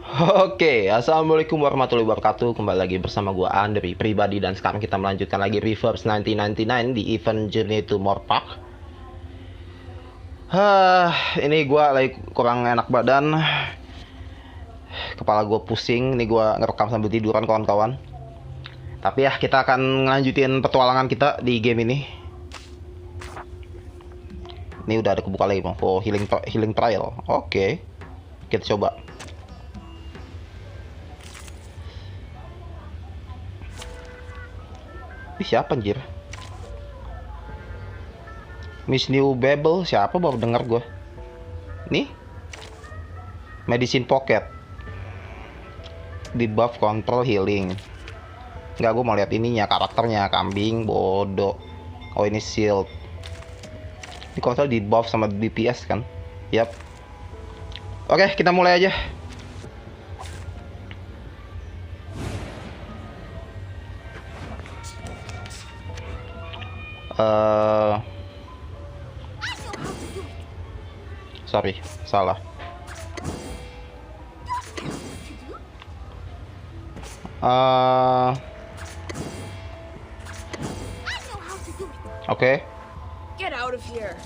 Oke, assalamualaikum warahmatullahi wabarakatuh. Kembali lagi bersama gua Andri, Pribadi, dan sekarang kita melanjutkan lagi Reverse 1999 di event Journey to Mor Pankh. Ini gua lagi kurang enak badan, kepala gua pusing. Ini gua ngerekam sambil tiduran kawan-kawan. Tapi ya kita akan ngelanjutin petualangan kita di game ini. Ini udah ada kebuka lagi bang, for healing trial. Oke, kita coba. Ih, siapa anjir? Miss New Babel, siapa baru denger gue. Nih, Medicine Pocket, debuff control healing. Enggak, gue mau lihat ininya, karakternya. Kambing bodoh. Oh, ini shield. Ini kontrol debuff sama DPS kan. Yap. Oke, kita mulai aja. Sorry, salah. Oke. Get out of here.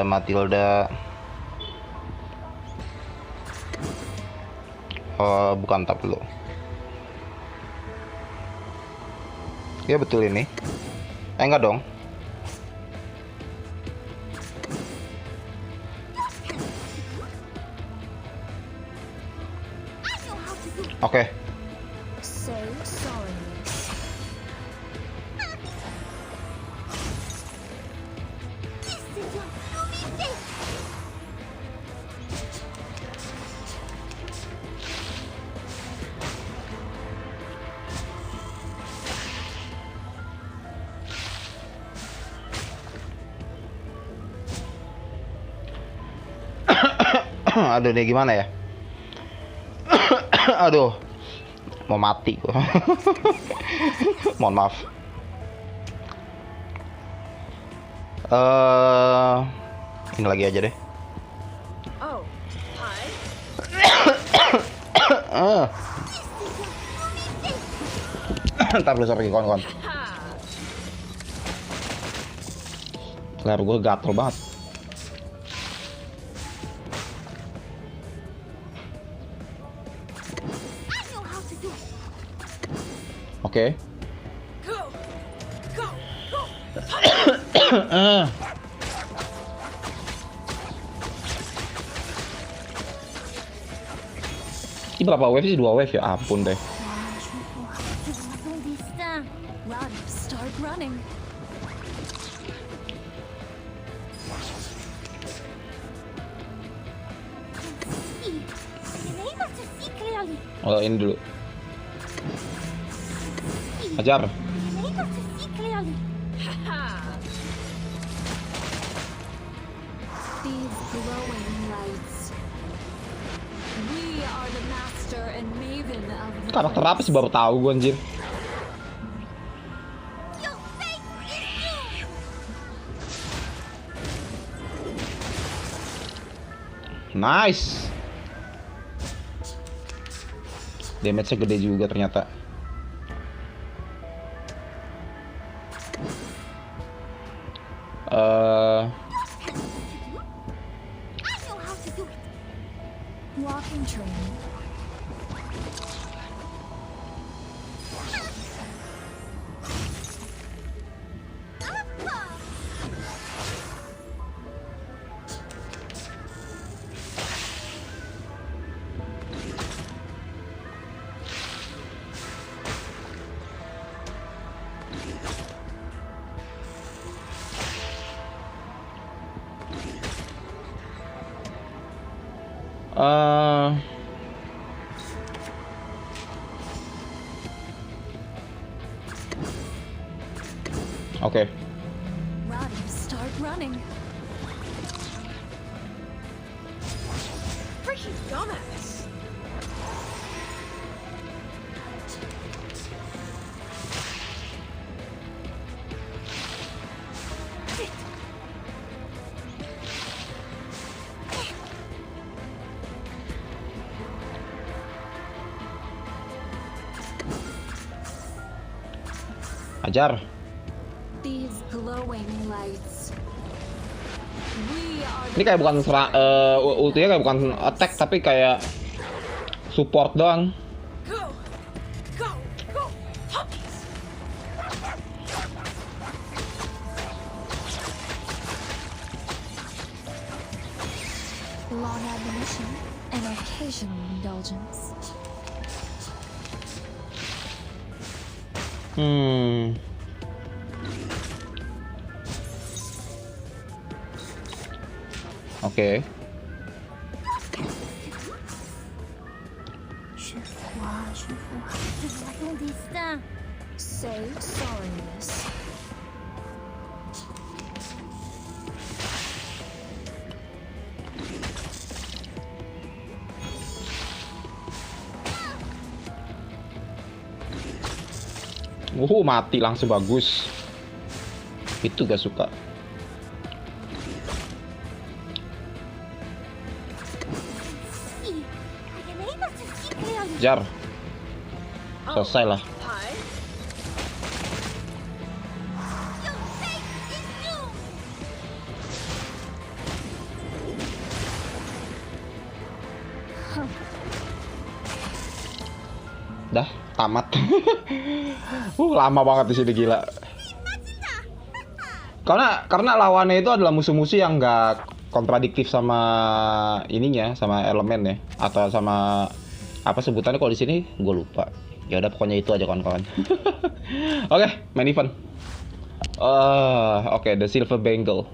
Matilda. Bukan, tap dulu. Ya betul ini. Enggak dong. Oke. Say sorry. Aduh, ini gimana ya? Aduh, mau mati gua. Mohon maaf. Ini lagi aja deh. Oh, hi. Ntar lu sorry kawan-kawan. Leher gue gatel banget. Oke. Go, go, go. Ini berapa wave sih? 2 wave ya? Ampun deh. Run, start running. Oh, ini dulu. Ajar. These glowing lights. We are the master and maven of the Karakter apa sih baru tahu gue anjir. Nice. Damage-nya gede juga ternyata. walking train. Oke. Run, start running. Freaking dumbass. Ajar. These glowing lights. We are Ini kayak bukan ultinya kayak bukan attack tapi kayak support doang. Go! Go! Go! Puppies! long admonition and occasional indulgence. Oke. Say sorry, miss. Mati langsung bagus. Itu gak suka. Jar. Selesai lah. Hi. Dah, tamat. Lama banget di sini, gila. Karena lawannya itu adalah musuh-musuh yang nggak kontradiktif sama ininya, sama elemennya atau sama apa sebutannya kalau di sini gue lupa. Ya udah pokoknya itu aja kawan-kawan. Oke, main event. Oke, the silver bangle.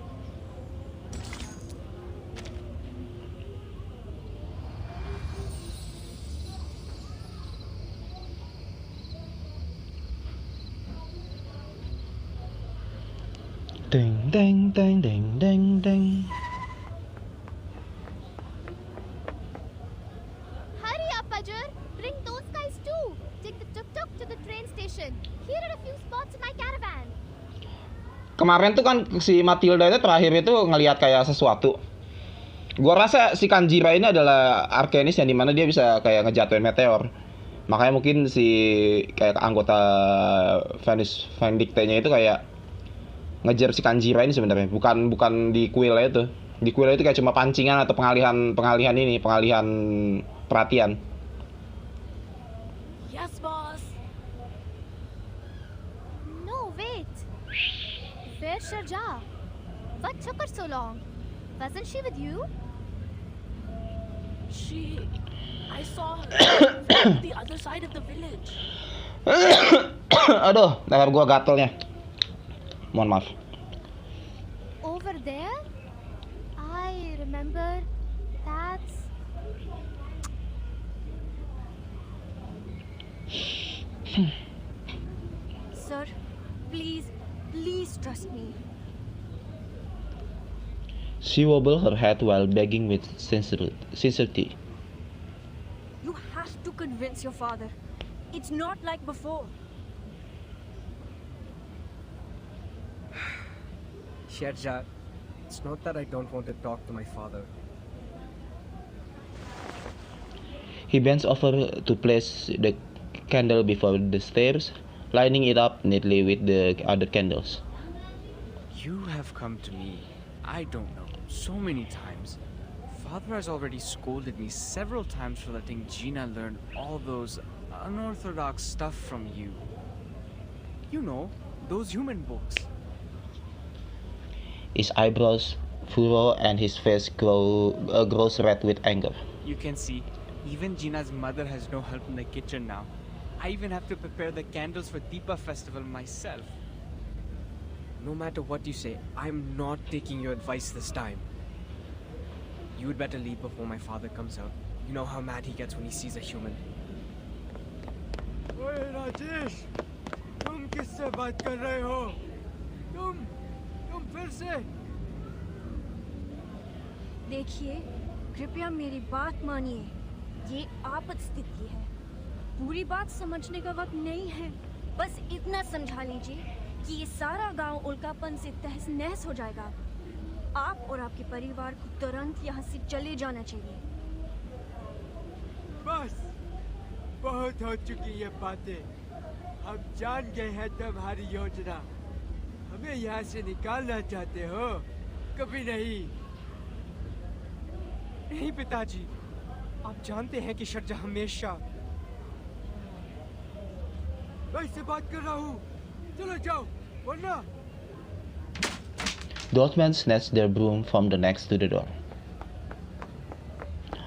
Ding ding ding ding ding ding. Hurry up, Ajur! Bring those guys too! Take the tuk-tuk to the train station. Here are a few spots in my caravan. Kemarin tuh kan si Matilda itu terakhir itu ngelihat kayak sesuatu. Gua rasa si Kanjira ini adalah Arkenis yang dimana dia bisa kayak ngejatuhin meteor. Makanya mungkin si kayak anggota Vendicte-nya itu kayak ngejar si Kanjira ini sebenarnya, bukan di kuilnya itu. Di kuilnya itu kayak cuma pancingan atau pengalihan perhatian. Yes, boss. No, wait. Where's Sharja? What took her so long? Wasn't she with you? I saw her from the other side of the village. Aduh, leher gua gatelnya. Mohon maaf. Over there? I remember. That's... Sir, please trust me. She wobbled her head while begging with sincerity. You have to convince your father. It's not like before. Sharjah, it's not that I don't want to talk to my father. He bends over to place the candle before the stairs, lining it up neatly with the other candles. You have come to me, I don't know, so many times. Father has already scolded me several times for letting Gina learn all those unorthodox stuff from you. You know, those human books. His eyebrows furrow and his face grows red with anger. You can see, even Gina's mother has no help in the kitchen now. I even have to prepare the candles for Deepa festival myself. No matter what you say, I'm not taking your advice this time. You would better leave before my father comes out. You know how mad he gets when he sees a human. ओए राजेश, तुम किससे बात कर रहे हो? तुम फिर से देखिए, कृपया मेरी बात मानिए। ये आपात स्थिति है। पूरी बात समझने का वक्त नहीं है। बस इतना समझा लीजिए कि ये सारा गांव उल्कापन से तहस नहस हो जाएगा। आप और आपके परिवार को तुरंत यहाँ से चले जाना चाहिए। बस बहुत हो चुकी ये बातें। हम जान गए हैं तुम्हारी योजना। हमें यहाँ से निकालना चाहते हो? कभी नहीं। नहीं पिताजी, आप जानते हैं कि शर्जा हमेशा। मैं इससे बात कर रहा हूँ। चलो जाओ, वरना। Those men snatched their broom from the next to the door.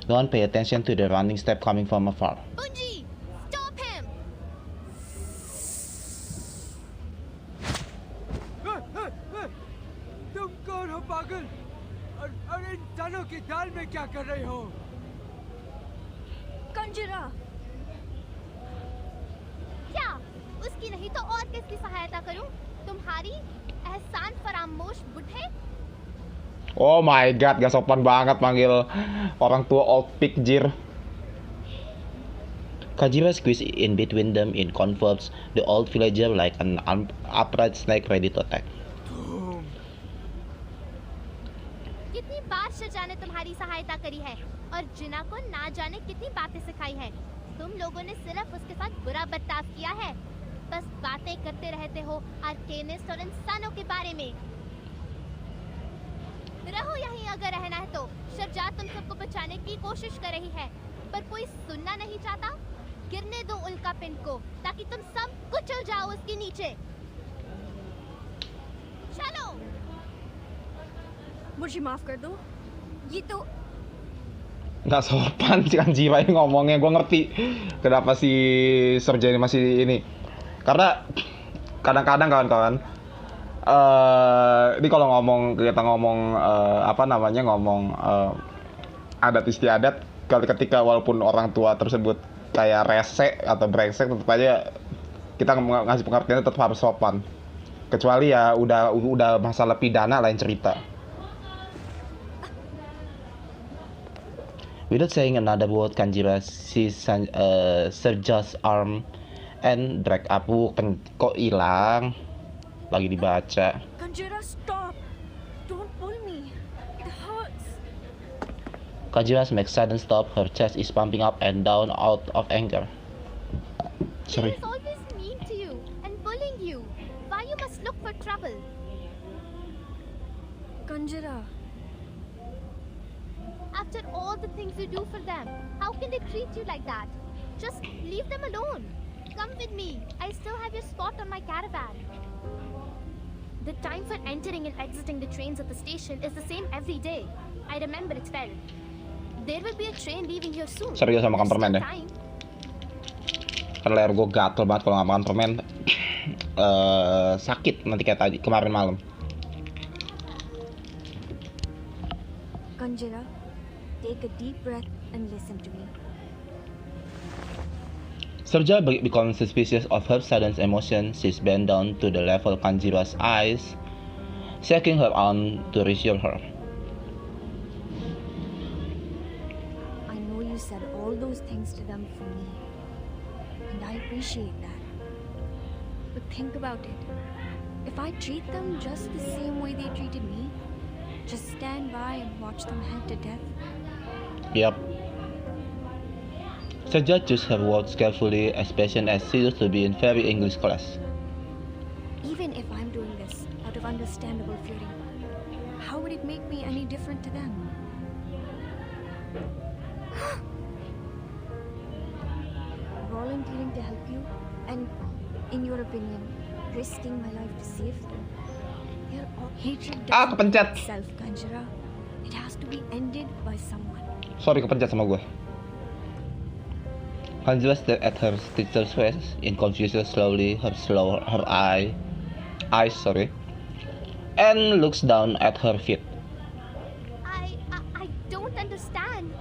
No one paid attention to the running step coming from afar. Bunji, stop him! तुम कौन हो पागल? और इंसानों की दाल में क्या कर रहे हो? कंजरा, क्या? उसकी नहीं तो और किसकी सहायता करूं? तुम्हारी एहसान फरामोश बुढ़े? Oh my god, gak sopan banget manggil orang tua old pig jir. Kajira squeezed in between them in converse the old villager like an upright snake ready to attack. कितनी बार शर्जा ने तुम्हारी सहायता करी है और जिना को ना जाने कितनी बातें सिखाई है। तुम लोगों ने सिर्फ उसके साथ बुरा बर्ताव किया है। बस बातें करते रहते हो आर्केनिस्ट और इंसानों के बारे में। रहो यहीं अगर रहना है तो। शर्जा तुम सबको बचाने की कोशिश कर रही है, पर कोई सुनना नहीं चाहता। गिरने दो उल्का पिंड को ताकि तुम सब कुचल जाओ उसके नीचे। चलो। मुझे माफ कर दो। ये तो Gak sopan si Kanjira ini ngomongnya. Gue ngerti kenapa si Serja ini masih ini. Karena kadang-kadang kawan-kawan ini kalau kita ngomong ngomong adat istiadat, ketika walaupun orang tua tersebut kayak rese atau brengsek, tetap aja kita ngasih pengertiannya tetap harus sopan. Kecuali ya udah masalah pidana lain cerita. Without saying another word, Kanjira seized Serja's arm and dragged up. Kok hilang? Lagi dibaca. Kanjira, stop! Don't pull me. It hurts. Kanjira makes sudden stop. Her chest is pumping up and down out of anger. Sorry. He is always mean to you and bullying you. Why you must look for trouble? Kanjira, After all the things you do for them, how can they treat you like that? Just leave them alone. Come with me. I still have your spot on my caravan. The time for entering and exiting the trains at the station is the same every day. I remember it well. There will be a train leaving here soon. Serius sama makan There's permen still deh. time. Karena leher gue gatel banget kalau nggak makan permen. Sakit nanti kayak tadi kemarin malam. Kanjira, take a deep breath and listen to me. Serja becomes suspicious of her sudden emotion. She's bent down to the level of Kanjira's eyes, shaking her arm to reassure her. I know you said all those things to them for me, and I appreciate that. But think about it. If I treat them just the same way they treated me, just stand by and watch them head to death. Yep. Serja chose her words carefully, especially as she used to be in very English class. Even if I'm doing this out of understandable fearing, how would it make me any different to them? Volunteering to help you, and in your opinion, risking my life to save them. Their hatred doesn't kepencet. end itself, Kanjira. It has to be ended by someone. Sorry, kepencet sama gue. Kanjira stared at her teacher's face in confusion slowly, her eyes, and looks down at her feet. I don't understand.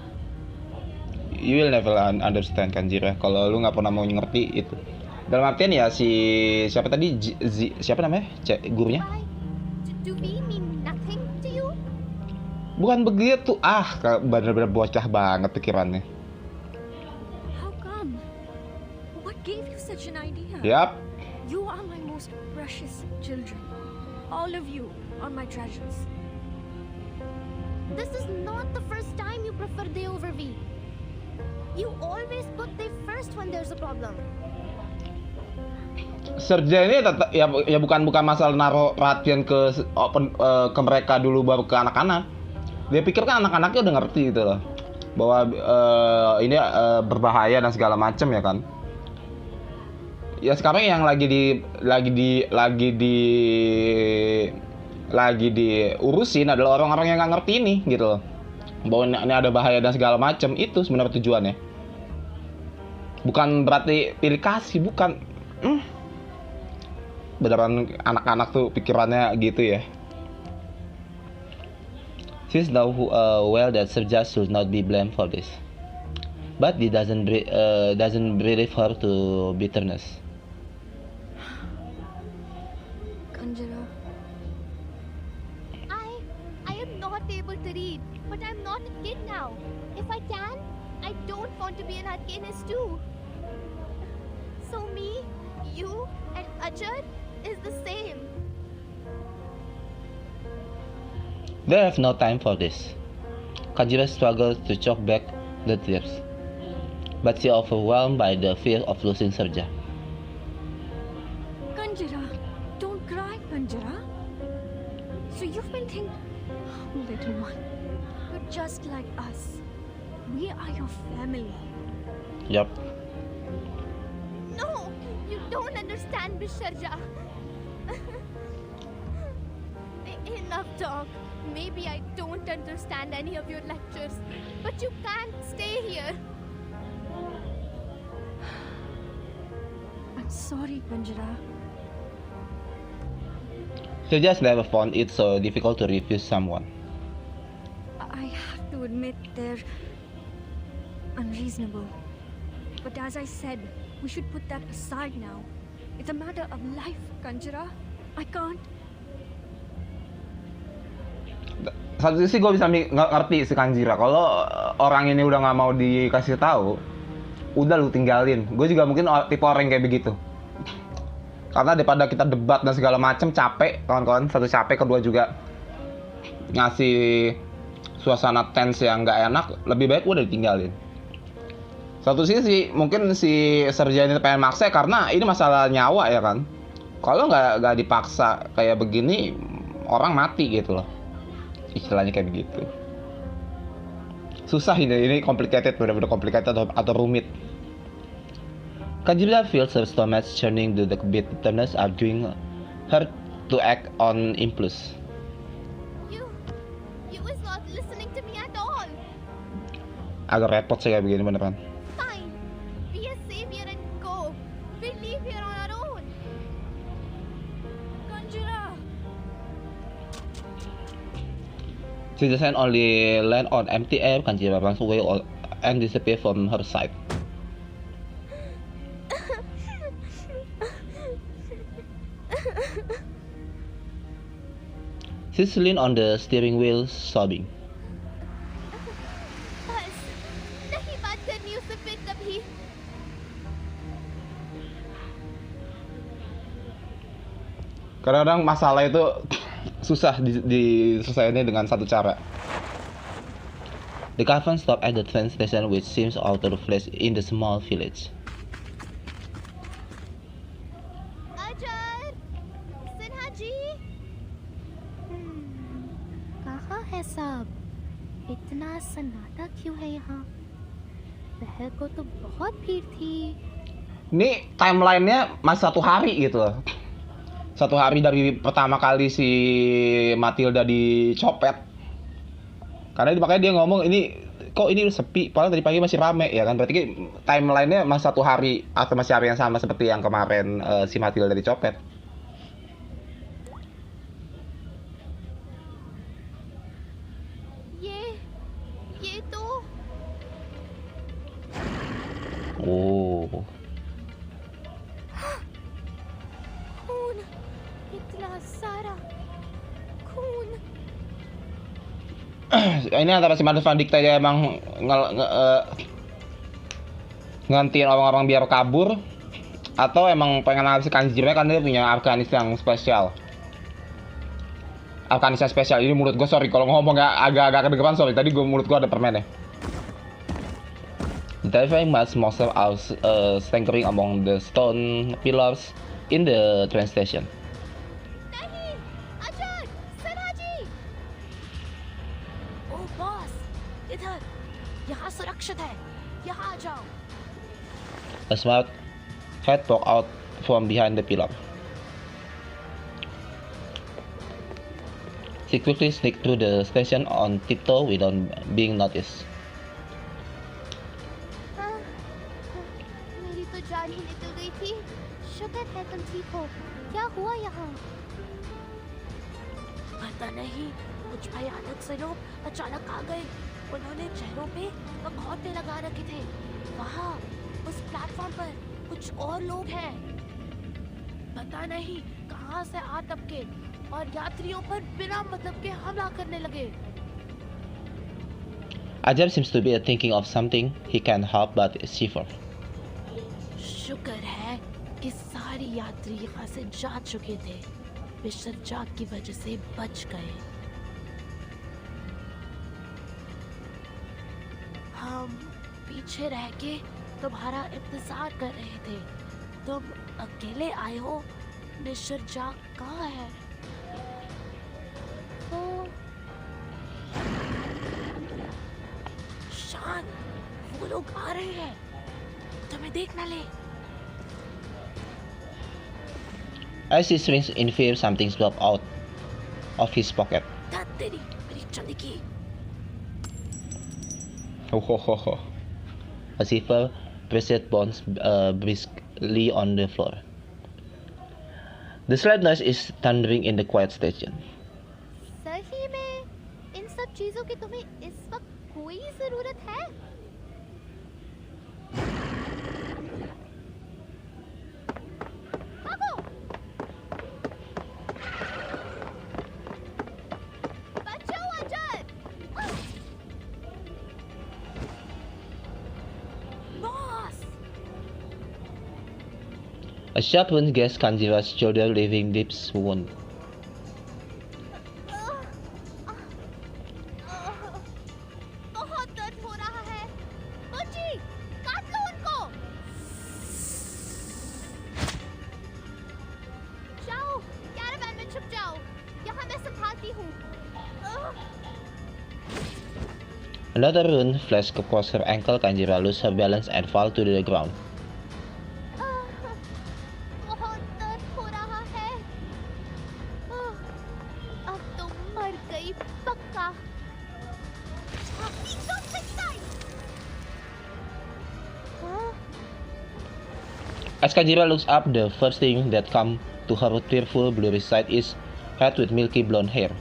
You will never understand, Kanjira. Kalau lu nggak pernah mau ngerti itu. Dalam artian ya siapa tadi? Siapa namanya? Gurunya? Do we mean nothing to you? Bukan begitu. Bener-bener bocah banget pikirannya. How come? What gave you such an idea? Yap. You are my most precious children. All of you are my treasures. This is not the first time you prefer they over we. You always put they first when there's a problem. Serja ini tetap ya bukan masalah naruh perhatian ke mereka dulu baru ke anak-anak. Dia pikir kan anak-anaknya udah ngerti gitu loh bahwa ini berbahaya dan segala macam ya kan. Ya sekarang yang lagi diurusin adalah orang-orang yang nggak ngerti ini gitu loh, bahwa ini ada bahaya dan segala macam. Itu sebenarnya tujuannya. Bukan berarti pilih kasih, bukan. Beneran anak-anak tuh pikirannya gitu ya. She knows well that Serja should not be blamed for this, but it doesn't relieve her to bitterness. Kanjara, I am not able to read, but I'm not a kid now. If I can, I don't want to be an arcanist too. So me, you, and Ajay is the same. They have no time for this. Kanjira struggles to choke back the tears, but she overwhelmed by the fear of losing Serja. Kanjara, don't cry, Kanjara. So you've been thinking, little one, you're just like us. We are your family. Yup. No, you don't understand, Bisharja. Enough talk. Maybe I don't understand any of your lectures, but you can't stay here. I'm sorry, Kanjara. She just never found it so difficult to refuse someone. I have to admit they're unreasonable. But as I said, we should put that aside now. It's a matter of life, Kanjara. I can't. Satu sisi gue bisa ngerti si Kanjira. Kalau orang ini udah nggak mau dikasih tahu, udah lu tinggalin. Gue juga mungkin tipe orang kayak begitu. Karena daripada kita debat dan segala macem, capek kawan-kawan. Satu capek, kedua juga ngasih suasana tense yang nggak enak. Lebih baik udah ditinggalin. Satu sisi mungkin si Serja ini pengen maksa karena ini masalah nyawa ya kan. Kalau nggak dipaksa kayak begini, orang mati gitu loh. Istilahnya kayak begitu. Susah ini complicated, benar-benar complicated atau rumit. Kanjira feels her stomach churning to the bitterness arguing her to act on impulse. You is not listening to me at all. Agak repot sih kayak begini beneran. Fine, be a savior and go. We leave here on our own. Kanjara! She doesn't only land on empty air. Kanjira runs away and disappear from her sight. She's leaning on the steering wheel, sobbing. बस नहीं बात करनी उससे फिर कभी. Kadang-kadang masalah itu susah diselesaikan dengan satu cara. The caravan stopped at the train station, which seems out of place in the small village. Ajay, Sinha ji. कहाँ है सब? इतना सन्नाटा क्यों है यहाँ? पहर को तो बहुत भीड़ थी. Ini timelinenya masih 1 hari gitu loh. 1 hari dari pertama kali si Matilda dicopet. Karena makanya dia ngomong ini kok ini sepi, padahal tadi pagi masih rame ya kan. Berarti timelinenya masih 1 hari atau masih hari yang sama seperti yang kemarin si Matilda dicopet. ये तो Oh. खून इतना सारा. खून. Ini antara si Madus Van Dikta dia emang ngantiin orang-orang biar kabur, atau emang pengen analisis Kanjiro karena dia punya arkanis yang spesial. Arkanis yang spesial. Ini mulut gue sorry kalau ngomong agak kedepan, sorry. Tadi mulut gue ada permen ya. The terrifying mass monster are staggering among the stone pillars in the train station. नहीं, अजय, सनाजी. ओ boss, इधर, यहाँ सुरक्षित है, यहाँ आ जाओ. A smart head poked out from behind the pillar. She quickly sneaked through the station on tiptoe without being noticed. मेरी तो जान ही निकल गई थी. शुक्र है तुम ठीक हो. क्या हुआ यहाँ? पता नहीं, कुछ भयानक से लोग अचानक आ गए. उन्होंने चेहरों पे मखौटे लगा रखे थे. वहाँ उस प्लेटफॉर्म पर कुछ और लोग हैं. पता नहीं कहाँ से आ टपके और यात्रियों पर बिना मतलब के हमला करने लगे. Ajab seems to be thinking of something he can't help but shiver. शुक्र है कि सारे यात्री यहाँ से जा चुके थे. मिस्टर जाक की वजह से बच गए. हम पीछे रह के तुम्हारा इंतजार कर रहे थे. तुम अकेले आए हो. मिस्टर जाक कहाँ है? वो शान, वो लोग आ रहे हैं. तुम्हें देख ना ले. As he swings in fear, something drops out of his pocket. तेरी मेरी चंदी की. Ho ho ho ho. A silver bracelet bounces briskly on the floor. The slight noise is thundering in the quiet station. सही में इन सब चीजों की तुम्हें इस वक्त कोई जरूरत है? भागो! बचाओ Ajay! Boss, A sharp wound grazed Kanjira's shoulder, leaving deep wound. बहुत दर्द हो रहा है. मुंजी, काट लो उनको. जाओ, कैरावैन में छुप जाओ. यहाँ मैं संभालती हूँ. Another wound flashed across her ankle. Kanjira loses her balance and falls to the ground. बहुत दर्द हो रहा है. अब तो मर गई पक्का. As Kanjira looks up, the first thing that comes to her tearful, blurry sight is head with milky blonde hair.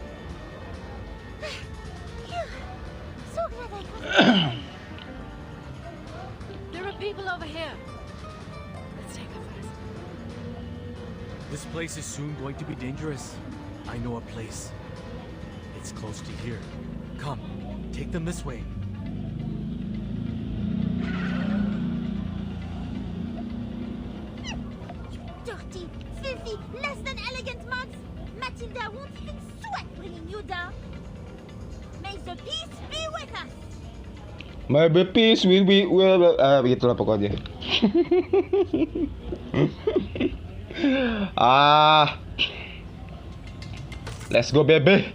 there are people over here. Let's take her first. This place is soon going to be dangerous. I know a place. It's close to here. Come, take them this way. Dirty, filthy, less than elegant mugs. Matilda won't even sweat bringing you down. May the peace be with us. My peace will be begitulah pokoknya. Let's go baby.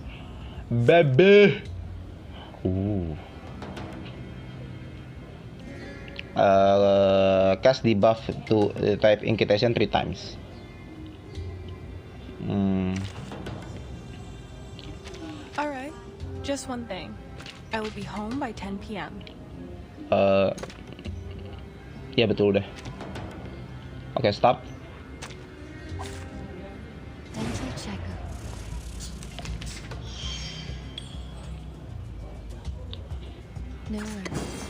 Cast debuff to type incantation 3 times. Alright, just one thing. I will be home by 10 p.m. Ya betul deh. Oke, stop. Dental checkup. No worries.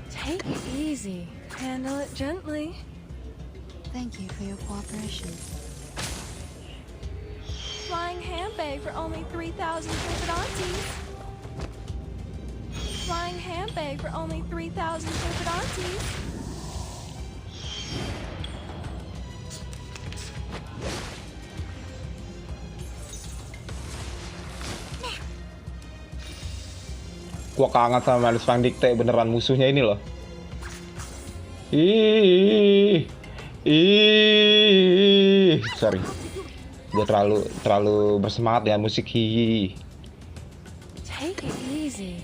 Take it easy. Handle it gently. Thank you for your cooperation. Flying ham handbag for only 3,000 Pribadi. Flying handbag for only 3,000 Pribadi. Gua kangen sama Malis Van Dikte beneran musuhnya ini loh. Sorry. Gue terlalu bersemangat dengan musik hihi. Take it easy.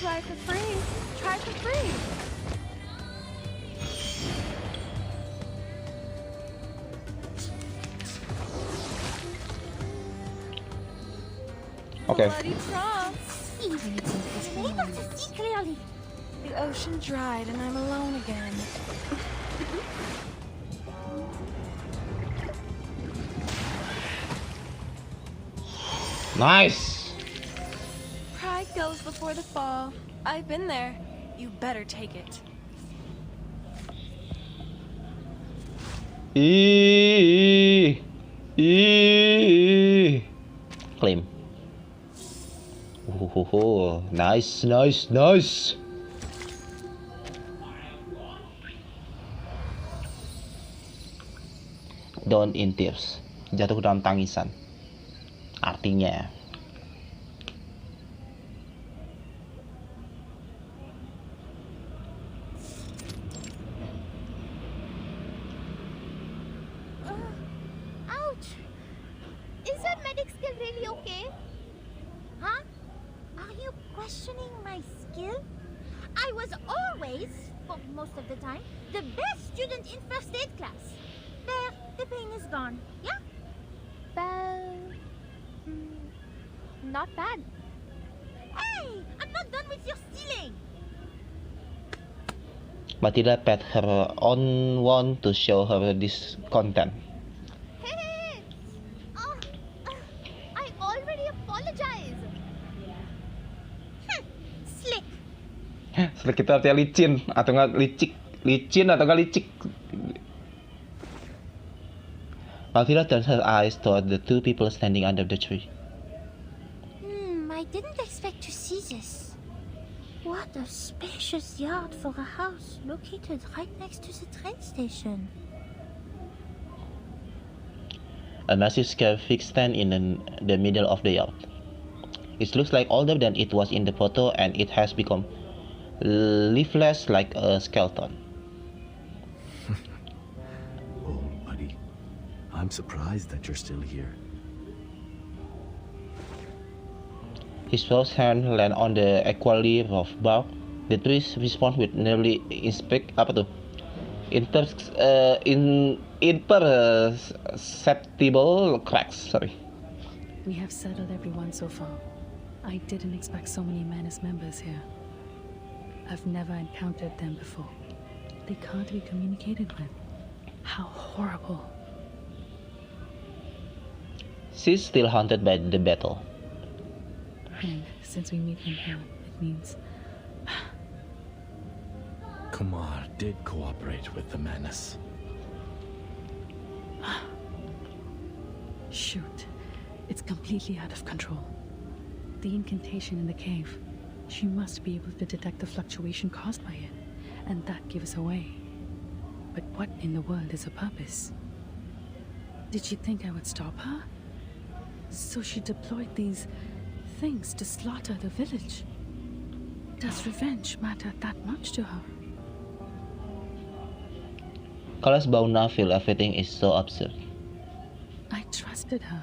Try for free. Try for free. Okay. Bloody Trump. Unable to see clearly. The ocean dried and I'm alone again. Nice. Pride goes before the fall. I've been there. You better take it. Claim. Nice, nice, nice. Down in tears. Jatuh dalam tangisan. Artinya Ouch! Is that medic skill really okay? Huh? Are you questioning my skill? I was always, for most of the time, the best student in first aid class. There, the pain is gone. Yeah? Well, not bad. Hey, I'm not done with your stealing. Matilda pat her on one to show her this content. Hey! I already apologize. Slick. Slick itu artinya licin atau enggak licin atau enggak licik. Matilda turns her eyes toward the two people standing under the tree. I didn't expect to see this. What a spacious yard for a house located right next to the train station. A massive scale fixed stand in the middle of the yard. It looks like older than it was in the photo, and it has become leafless like a skeleton. Oh, buddy. I'm surprised that you're still here. His closed hand land on the equally rough bark. The trees respond with nearly imperceptible cracks. Sorry. We have settled everyone so far. I didn't expect so many men as members here. I've never encountered them before. They can't be communicated with. How horrible. She's still haunted by the battle. And since we meet him here, it means... Kumar did cooperate with the menace. Shoot. It's completely out of control. The incantation in the cave. She must be able to detect the fluctuation caused by it, and that gives us away. But what in the world is her purpose? Did she think I would stop her? So she deployed these things to slaughter the village. Does revenge matter that much to her? Kaala's Bauna feel everything is so absurd. I trusted her.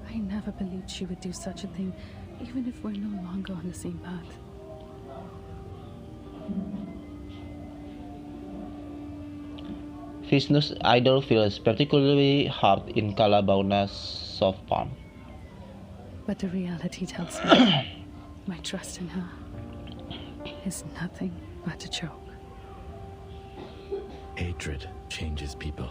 I never believed she would do such a thing, even if we're no longer on the same path. Vishnu's idol feels particularly hard in Kaalaa Bauna's soft palm. But the reality tells me my trust in her is nothing but a joke. Hatred changes people.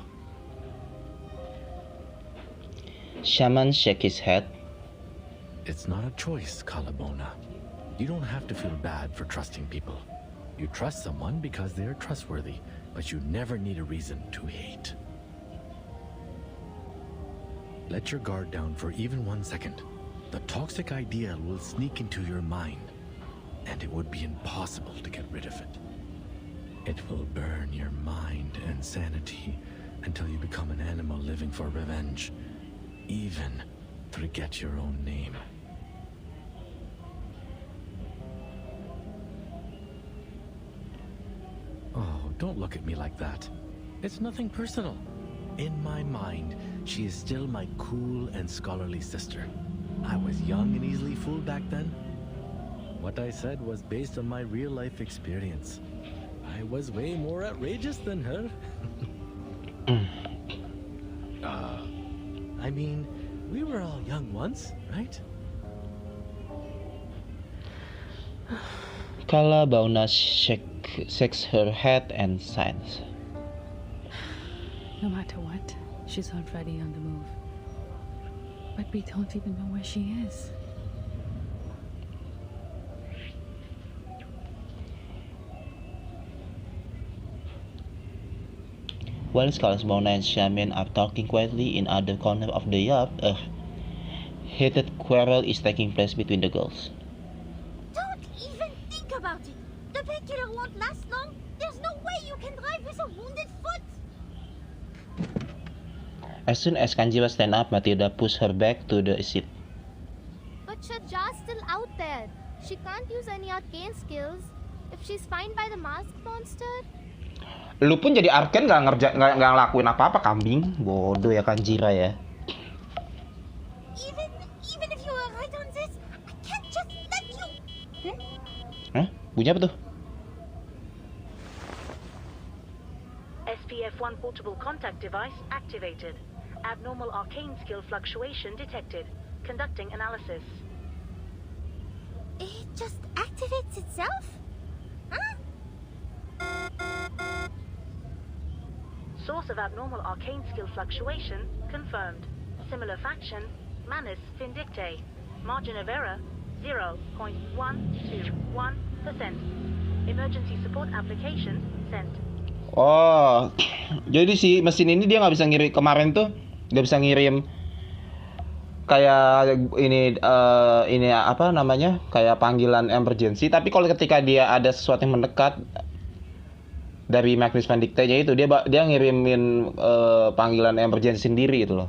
Shaman shake his head. It's not a choice, Kaalaa Bauna. You don't have to feel bad for trusting people. You trust someone because they are trustworthy, but you never need a reason to hate. Let your guard down for even 1 second. The toxic idea will sneak into your mind, and it would be impossible to get rid of it. It will burn your mind and sanity until you become an animal living for revenge, even forget your own name. Oh, don't look at me like that. It's nothing personal. In my mind, she is still my cool and scholarly sister. I was young and easily fooled back then. What I said was based on my real-life experience. I was way more outrageous than her. I mean, we were all young once, right? Kaalaa shakes her head and sighs. No matter what, she's already on the move. But we don't even know where she is. While Scholars Bona and Shaman are talking quietly in other corner of the yard, a heated quarrel is taking place between the girls. Don't even think about it. The painkiller won't last long. There's no way you can drive with a wounded foot. As soon as Kanjira stands up, Matilda pushes her back to the seat. But Shaja's still out there. She can't use any arcane skills. If she's found by the masked monster... Lu pun jadi Arken nggak ngelakuin apa-apa, kambing. Bodoh ya Kanjira ya. Even if you were right on this, I can't just let you. Hah? Bunyi apa tuh? SPF-1 portable contact device activated. Abnormal arcane skill fluctuation detected. Conducting analysis. It just activates itself? Huh? Source of abnormal arcane skill fluctuation confirmed. Similar faction, Manus Vindictae. Margin of error, 0.121%. Emergency support application sent. Oh, jadi si mesin ini dia nggak bisa ngirim kemarin tuh, nggak bisa ngirim kayak ini apa namanya, kayak panggilan emergency. Tapi kalau ketika dia ada sesuatu yang mendekat dari Magnus Vindictae-nya itu, dia ngirimin panggilan emergency sendiri gitu loh.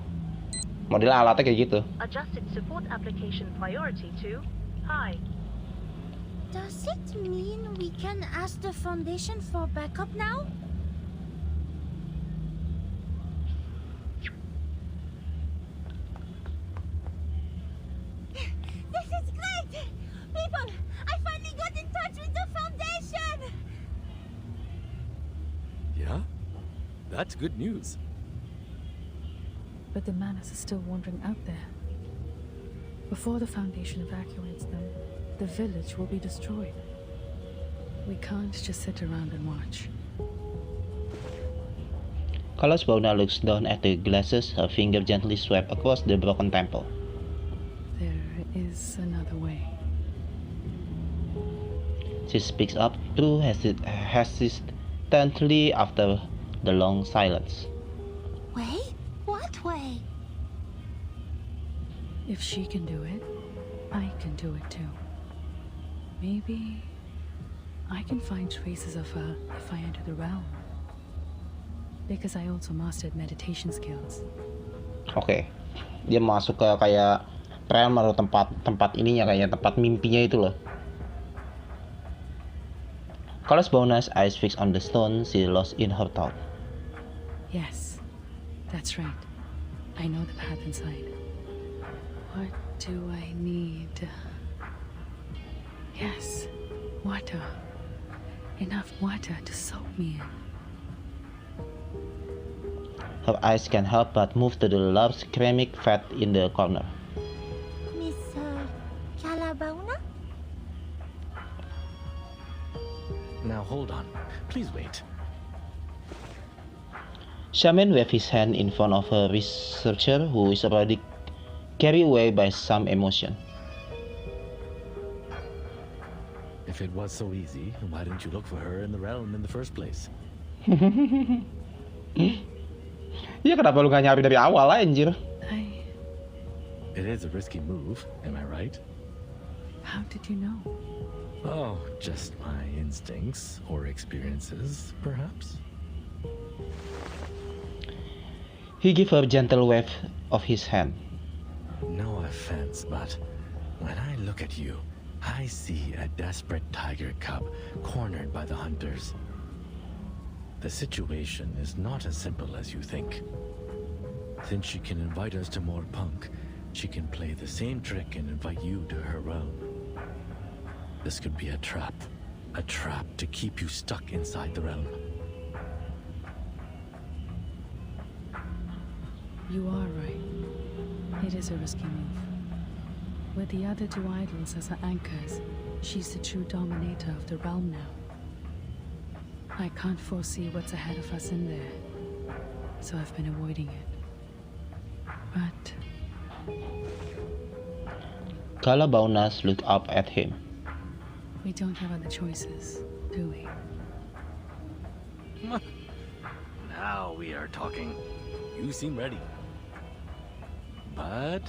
Modelnya alatnya kayak gitu. Adjusted support application priority to high. Does it mean we can ask the Foundation for backup now? This is great! People, I finally got in touch with the Foundation! Yeah? That's good news. But the Manus is still wandering out there. Before the Foundation evacuates them, the village will be destroyed. We can't just sit around and watch. Kalau Bona looks down at the glasses, her finger gently swept across the broken temple. There is another way. She speaks up through hesitantly after the long silence. Way? What way? If she can do it, I can do it too. Maybe I can find traces of her if I enter the realm. Because I also mastered meditation skills. Oke. Dia masuk ke kayak realm atau tempat ininya, kayak tempat mimpinya itu loh. Kalau Bona's eyes fixed on the stone, she lost in her thought. Yes, that's right. I know the path inside. What do I need? Yes, water. Enough water to soak me in. Her eyes can't help but move to the large ceramic vat in the corner. Miss Kaalaa? Now hold on. Please wait. Shaman waved his hand in front of a researcher who is already carried away by some emotion. If it was so easy, why didn't you look for her in the realm in the first place? Iya, kenapa lu gak nyari dari awal anjir? It is a risky move, am I right? How did you know? Oh, just my instincts or experiences, perhaps? He gave her a gentle wave of his hand. No offense, but when I look at you, I see a desperate tiger cub cornered by the hunters. The situation is not as simple as you think. Since she can invite us to Mor Pankh, she can play the same trick and invite you to her realm. This could be a trap to keep you stuck inside the realm. You are right. It is a risky move. With the other two idols as her anchors, she's the true dominator of the realm now. I can't foresee what's ahead of us in there, so I've been avoiding it. But Kaalaa looked up at him. we don't have other choices, do we? Now we are talking. You seem ready. But...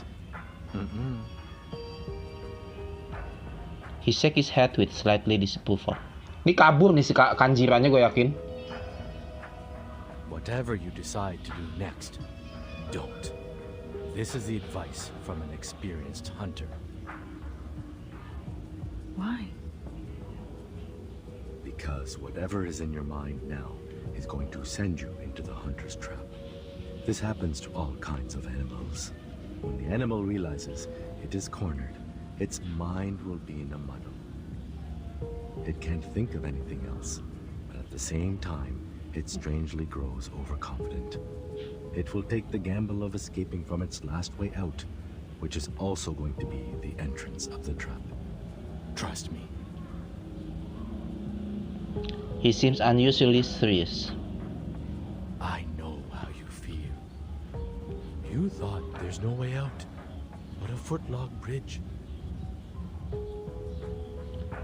He shook his head with slightly disapproval. Ini kabur nih si Kanjirannya, gue yakin. Whatever you decide to do next, don't. This is the advice from an experienced hunter. Why? Because whatever is in your mind now is going to send you into the hunter's trap. This happens to all kinds of animals. When the animal realizes it is cornered, its mind will be in a muddle. It can't think of anything else, but at the same time, it strangely grows overconfident. It will take the gamble of escaping from its last way out, which is also going to be the entrance of the trap. Trust me. He seems unusually serious. I know how you feel. You thought there's no way out, but a footlog bridge.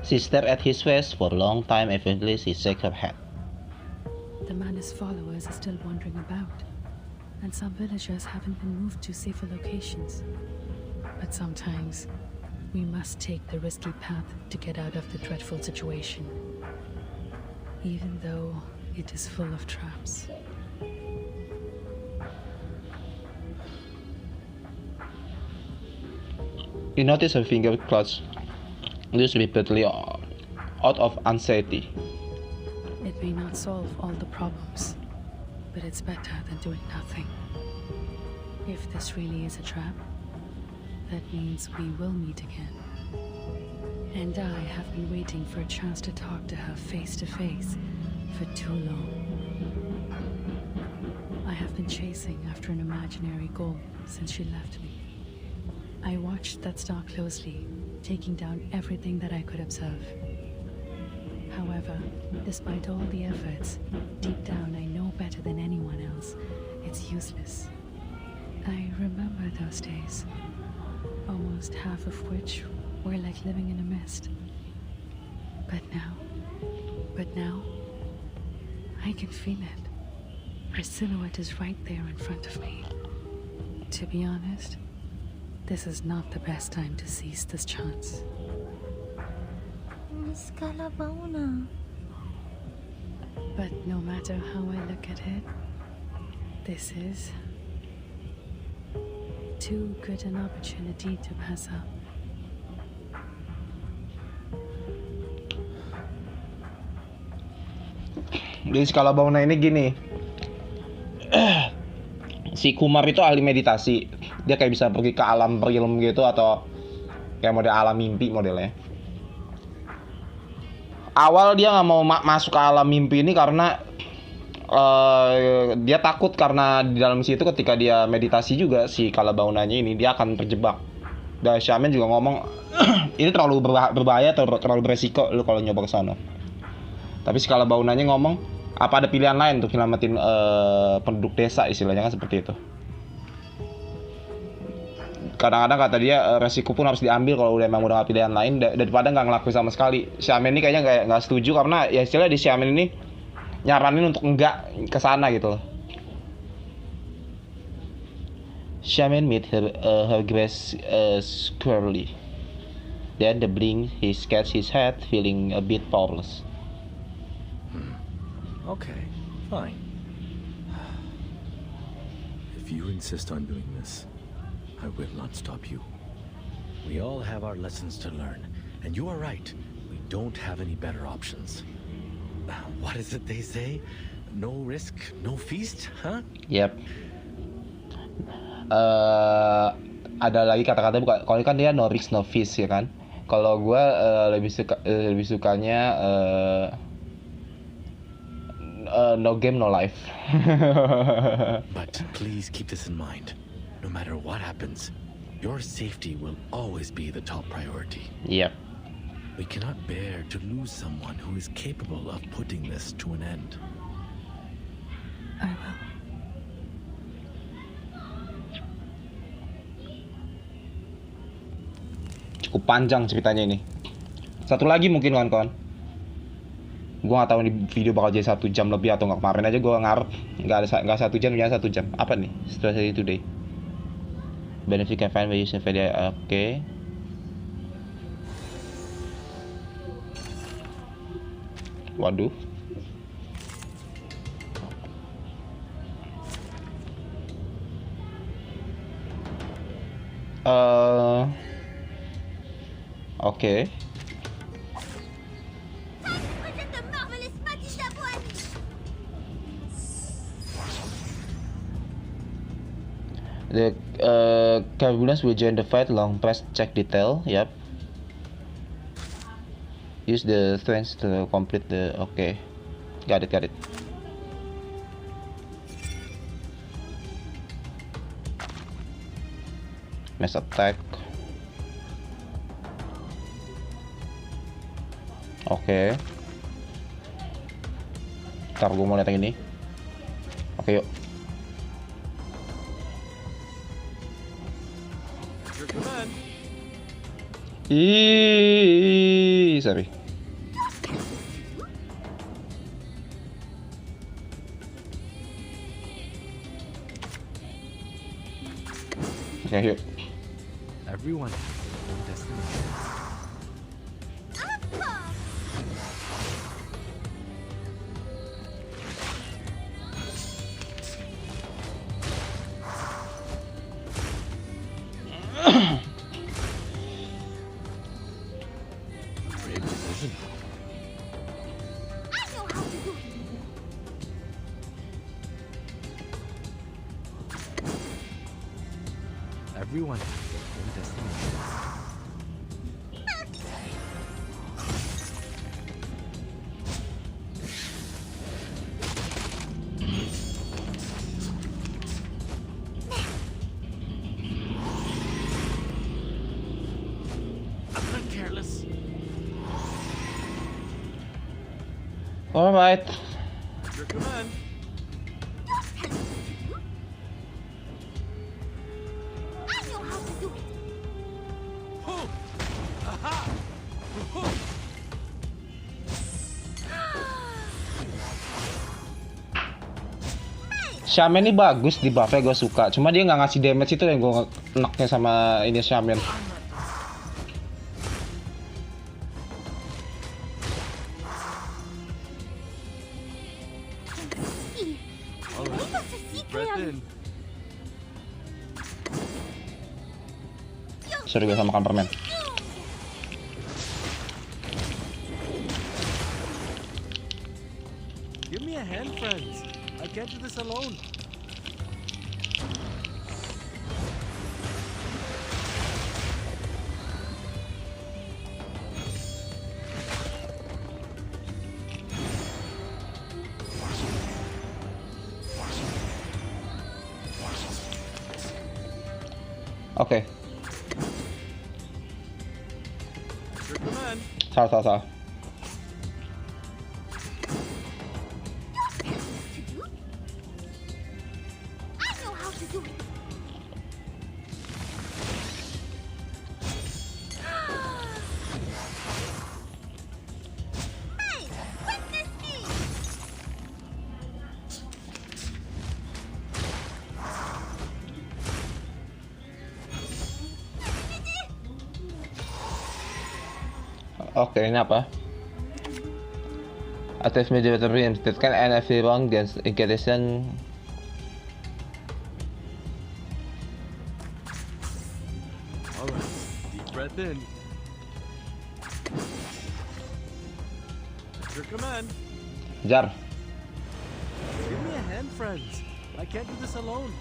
She stared at his face for a long time. Eventually, she shook her head. The man's followers are still wandering about, and some villagers haven't been moved to safer locations. But sometimes, we must take the risky path to get out of the dreadful situation, even though it is full of traps. You notice her finger closed, loose repeatedly out of anxiety. It may not solve all the problems, but it's better than doing nothing. If this really is a trap, that means we will meet again. And I have been waiting for a chance to talk to her face to face for too long. I have been chasing after an imaginary goal since she left me. I watched that star closely, taking down everything that I could observe. However, despite all the efforts, deep down I know better than anyone else, it's useless. I remember those days, almost half of which were like living in a mist. But now, I can feel it. Her silhouette is right there in front of me. To be honest, this is not the best time to seize this chance. Miss Kaalaa. But no matter how I look at it, this is too good an opportunity to pass up. Di skala Bauna ini gini. Si Kumar itu ahli meditasi. Dia kayak bisa pergi ke alam realm gitu, atau kayak model alam mimpi modelnya. Awal dia nggak mau masuk ke alam mimpi ini karena dia takut, karena di dalam situ ketika dia meditasi juga si Kaalaa Baunanya ini dia akan terjebak. Dan Shaman juga ngomong ini terlalu berbahaya, terlalu beresiko lu kalau nyoba ke sana. Tapi si Kaalaa Baunanya ngomong, apa ada pilihan lain untuk nyelamatin penduduk desa, istilahnya kan seperti itu. kadang-kadang kata dia resiko pun harus diambil kalau emang udah nggak pilihan lain daripada nggak ngelakuin sama sekali. Xiamen ini kayaknya nggak setuju karena ya istilah di Xiamen ini nyaranin untuk enggak ke sana gitu loh. Xiamen meet her grace squarely. Then the blink, he scratched his head, feeling a bit powerless. Okay, fine. If you insist on doing this, I will not stop you. We all have our lessons to learn, and you are right. We don't have any better options. What is it they say? No risk, no feast, huh? Yep. Ada lagi kata-kata bukan. Kalau kan dia no risk no feast ya kan. Kalau gue lebih sukanya no game no life. But please keep this in mind. No matter what happens, your safety will always be the top priority. Yep. We cannot bear to lose someone who is capable of putting this to an end. I will. Cukup panjang ceritanya ini. Satu lagi mungkin kawan-kawan. Gue nggak tahu ini video bakal jadi 1 jam lebih atau nggak. Kemarin aja gue ngarep nggak 1 jam, jangan 1 jam. Apa nih? Stasiun today. Benefit can find values in video. Oke. Waduh. Oke. The Carbulans will join the fight. Long press check detail. Yep. Use the strength to complete the. Okay. Got it. Mass attack. Oke. Ntar gue mau lihat yang ini. Oke, yuk. Sorry. Oke, yuk. Everyone has their own destination. Brave decision. Everyone has their own destination. I'm not careless. All right. Your command. Xiamen ini bagus di buffnya, gue suka. Cuma dia nggak ngasih damage, itu yang gue enaknya sama ini Xiamen. Breath in. Sorry, gue sama makan permen. Give me a hand, friends. I can't do this alone. Oke. Your command. Salah. Oke, ini apa? Active media kan and everyone gets ingredient. All right, deep breath in. At your command. Jar. Give me a hand, friends. I can't do this alone.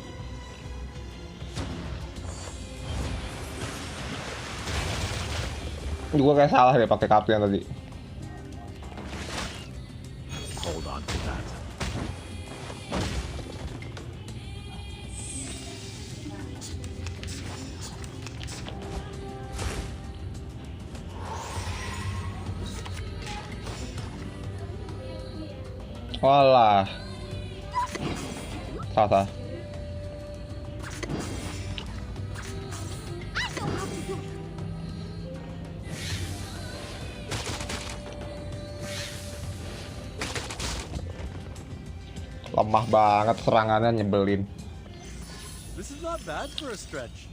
Gue kayak salah deh pakai kartu yang tadi. Hold on to that. Walah. Salah. Lemah banget serangannya, nyebelin. This is not bad for a stretch.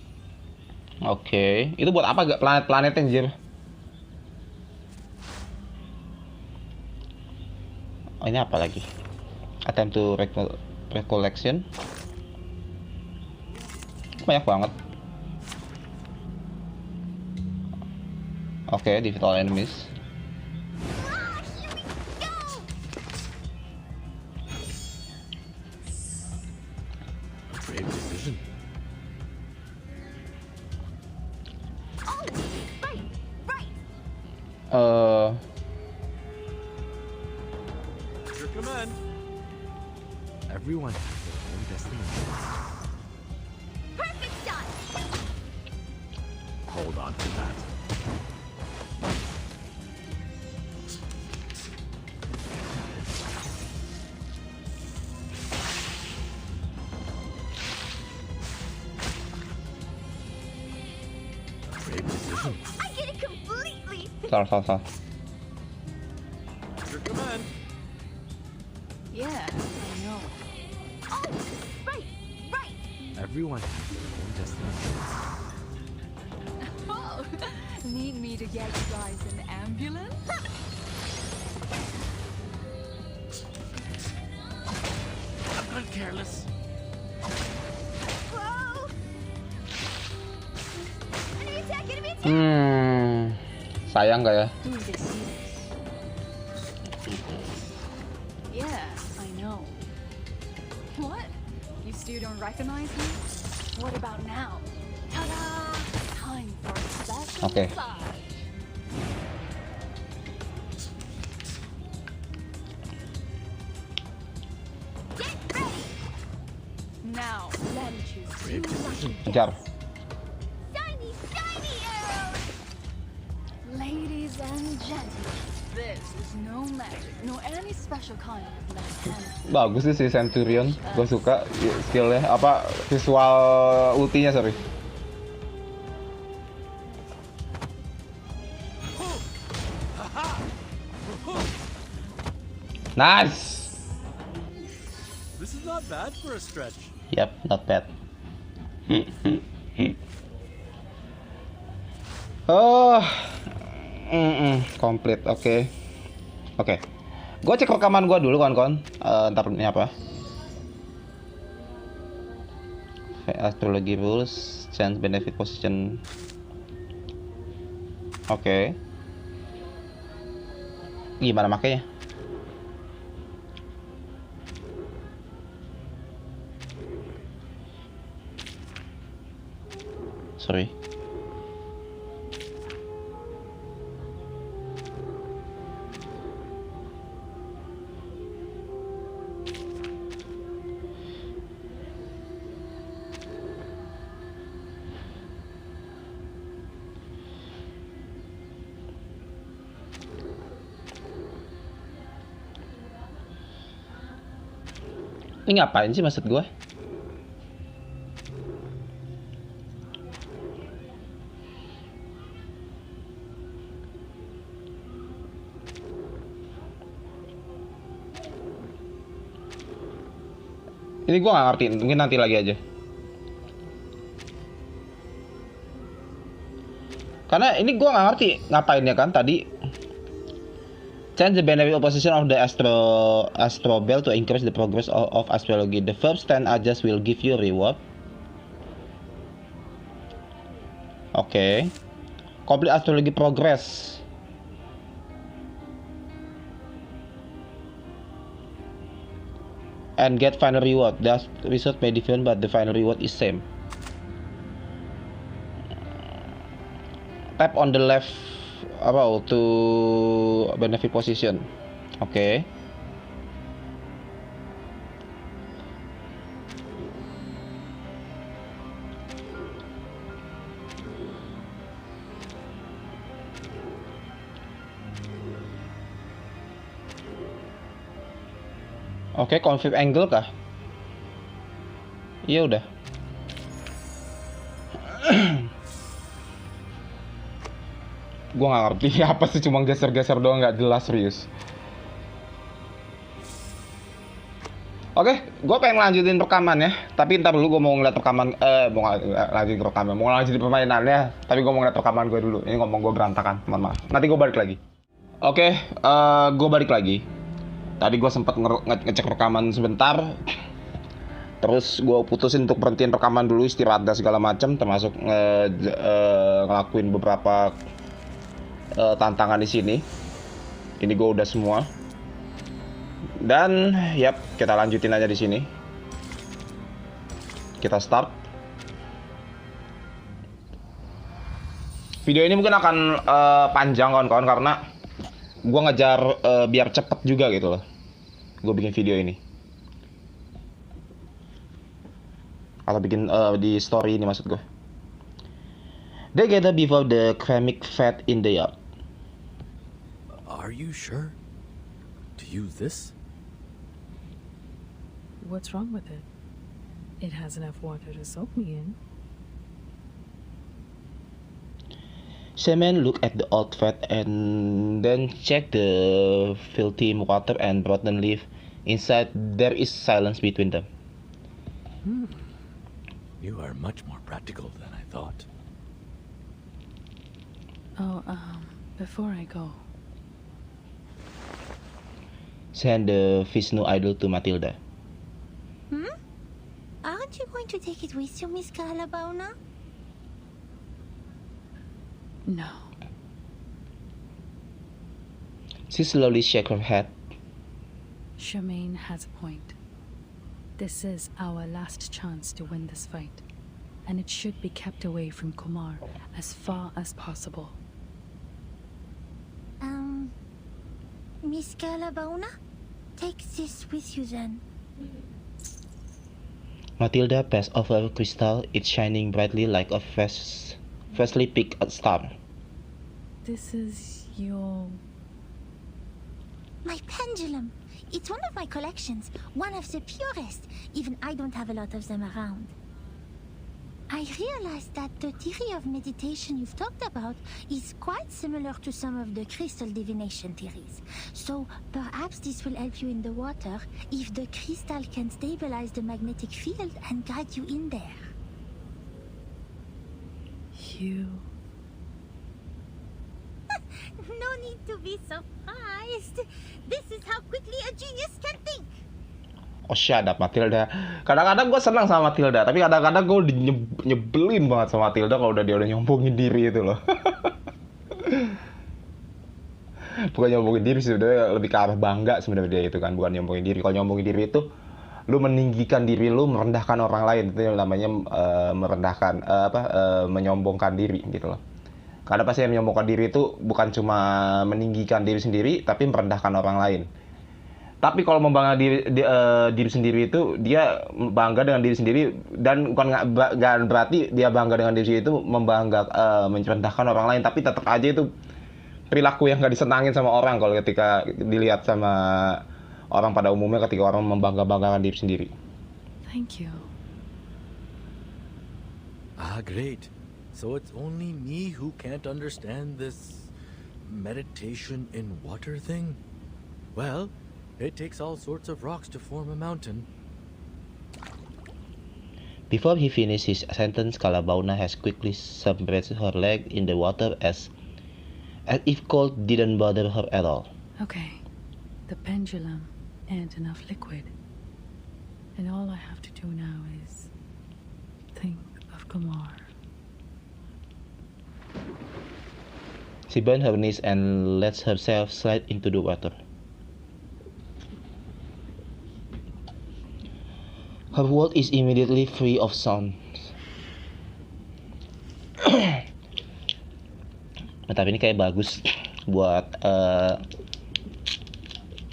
Oke, itu buat apa gak planet-planet anjir? Oh, ini apa lagi? Attempt to recollection. Banyak banget. Oke, defeat all enemies. Brave decision. Your command. Everyone has their own destiny. Perfect shot! Hold on to that. Brave decision. I get it completely! Salah. Your command. Yeah, I know. Oh, right! Everyone has their own destiny. Oh, need me to get you guys an ambulance? I'm not careless. Whoa! Enemy attack! Sayang gak ya? Do they see this? Yeah, I know. What? You still don't recognize me? What about now? Ta-da! Time for a special Okay. massage. Get ready! Now, let me choose Brave two decision. lucky Jar. Shiny arrows! Ladies and gentlemen, this is no magic, no any special kind of mechanic. Bagus sih si Centurion. Gue suka skillnya. Apa visual ultinya, sorry. Nice. This is not bad for a stretch. Yep, not bad. Oh, komplit. Oke. Gue cek rekaman gue dulu, kawan-kawan. Ntar ini apa? Astrology rules, chance benefit position. Oke. Gimana makanya? Sorry. Ini ngapain sih maksud gue? Ini gue gak ngerti, mungkin nanti lagi aja. Karena ini gue nggak ngerti ngapain ya kan tadi. Change the binary opposition of the astro bell to increase the progress of astrology. The verb stand adjust will give you reward. Oke. Complete astrology progress. And get final reward. The result may different but the final reward is same. Tap on the left arrow to benefit position. Oke. Oke, confirm angle kah? Iya udah. Gua nggak ngerti apa sih, cuma geser-geser doang, nggak jelas, serius. Oke, gue pengen lanjutin rekaman ya. Tapi ntar dulu gue mau ngeliat rekaman, mau lanjutin rekaman, mau lanjutin permainannya. Tapi gue mau ngeliat rekaman gue dulu. Ini ngomong gue berantakan, mohon maaf. Nanti gue balik lagi. Oke, gue balik lagi. Tadi gue sempat ngecek rekaman sebentar. Terus gue putusin untuk berhentiin rekaman dulu, istirahat dan segala macam, termasuk ngelakuin beberapa tantangan di sini. Ini gue udah semua. Dan yap, kita lanjutin aja di sini. Kita start. Video ini mungkin akan panjang kawan-kawan karena gue ngejar biar cepet juga gitu loh. Gue bikin video ini. Atau bikin di story ini maksud gue. They gather before the ceramic vat in the yard. Are you sure? To use this? What's wrong with it? It has enough water to soak me in. Shaman look at the old vat and then check the filthy water and rotten leaf. Inside there is silence between them. You are much more practical than I thought. Oh, before I go, Send the Vishnu idol to Matilda. Aren't you going to take it with you, Miss Kaalaa? no. She slowly shake her head. Charmaine has a point. This is our last chance to win this fight, and it should be kept away from Kumar as far as possible. Miss Kaalaa, take this with you then. Matilda passed over a crystal, it shining brightly like a freshly picked star. This is your... My pendulum. It's one of my collections, one of the purest. Even I don't have a lot of them around. I realized that the theory of meditation you've talked about is quite similar to some of the crystal divination theories. So perhaps this will help you in the water if the crystal can stabilize the magnetic field and guide you in there. You... No need to be surprised. This is how quickly a genius can think. Oh shut up Matilda. Kadang-kadang gue senang sama Matilda, tapi kadang-kadang gue nyebelin banget sama Matilda kalau dia udah nyombongin diri itu loh. Bukan nyombongin diri sih, sebenarnya lebih ke arah bangga sebenarnya dia itu kan, bukan nyombongin diri. Kalau nyombongin diri itu lu meninggikan diri lu, merendahkan orang lain, itu yang namanya merendahkan menyombongkan diri gitu loh. Karena pasti yang menyombongkan diri itu bukan cuma meninggikan diri sendiri, tapi merendahkan orang lain. Tapi kalau membanggakan diri sendiri itu, dia bangga dengan diri sendiri, dan bukan nggak berarti dia bangga dengan diri sendiri itu merendahkan orang lain, tapi tetap aja itu perilaku yang nggak disenangin sama orang kalau ketika dilihat sama orang pada umumnya ketika orang membanggakan diri sendiri. Thank you. Ah, great. So it's only me who can't understand this meditation in water thing? Well, it takes all sorts of rocks to form a mountain. Before he finished his sentence, Kaalaa has quickly submerged her leg in the water as if cold didn't bother her at all. Okay, the pendulum and enough liquid. And all I have to do now is think of Kumar. She bent her knees and let herself slide into the water. Her world is immediately free of sound. Nah, tapi ini kayak bagus buat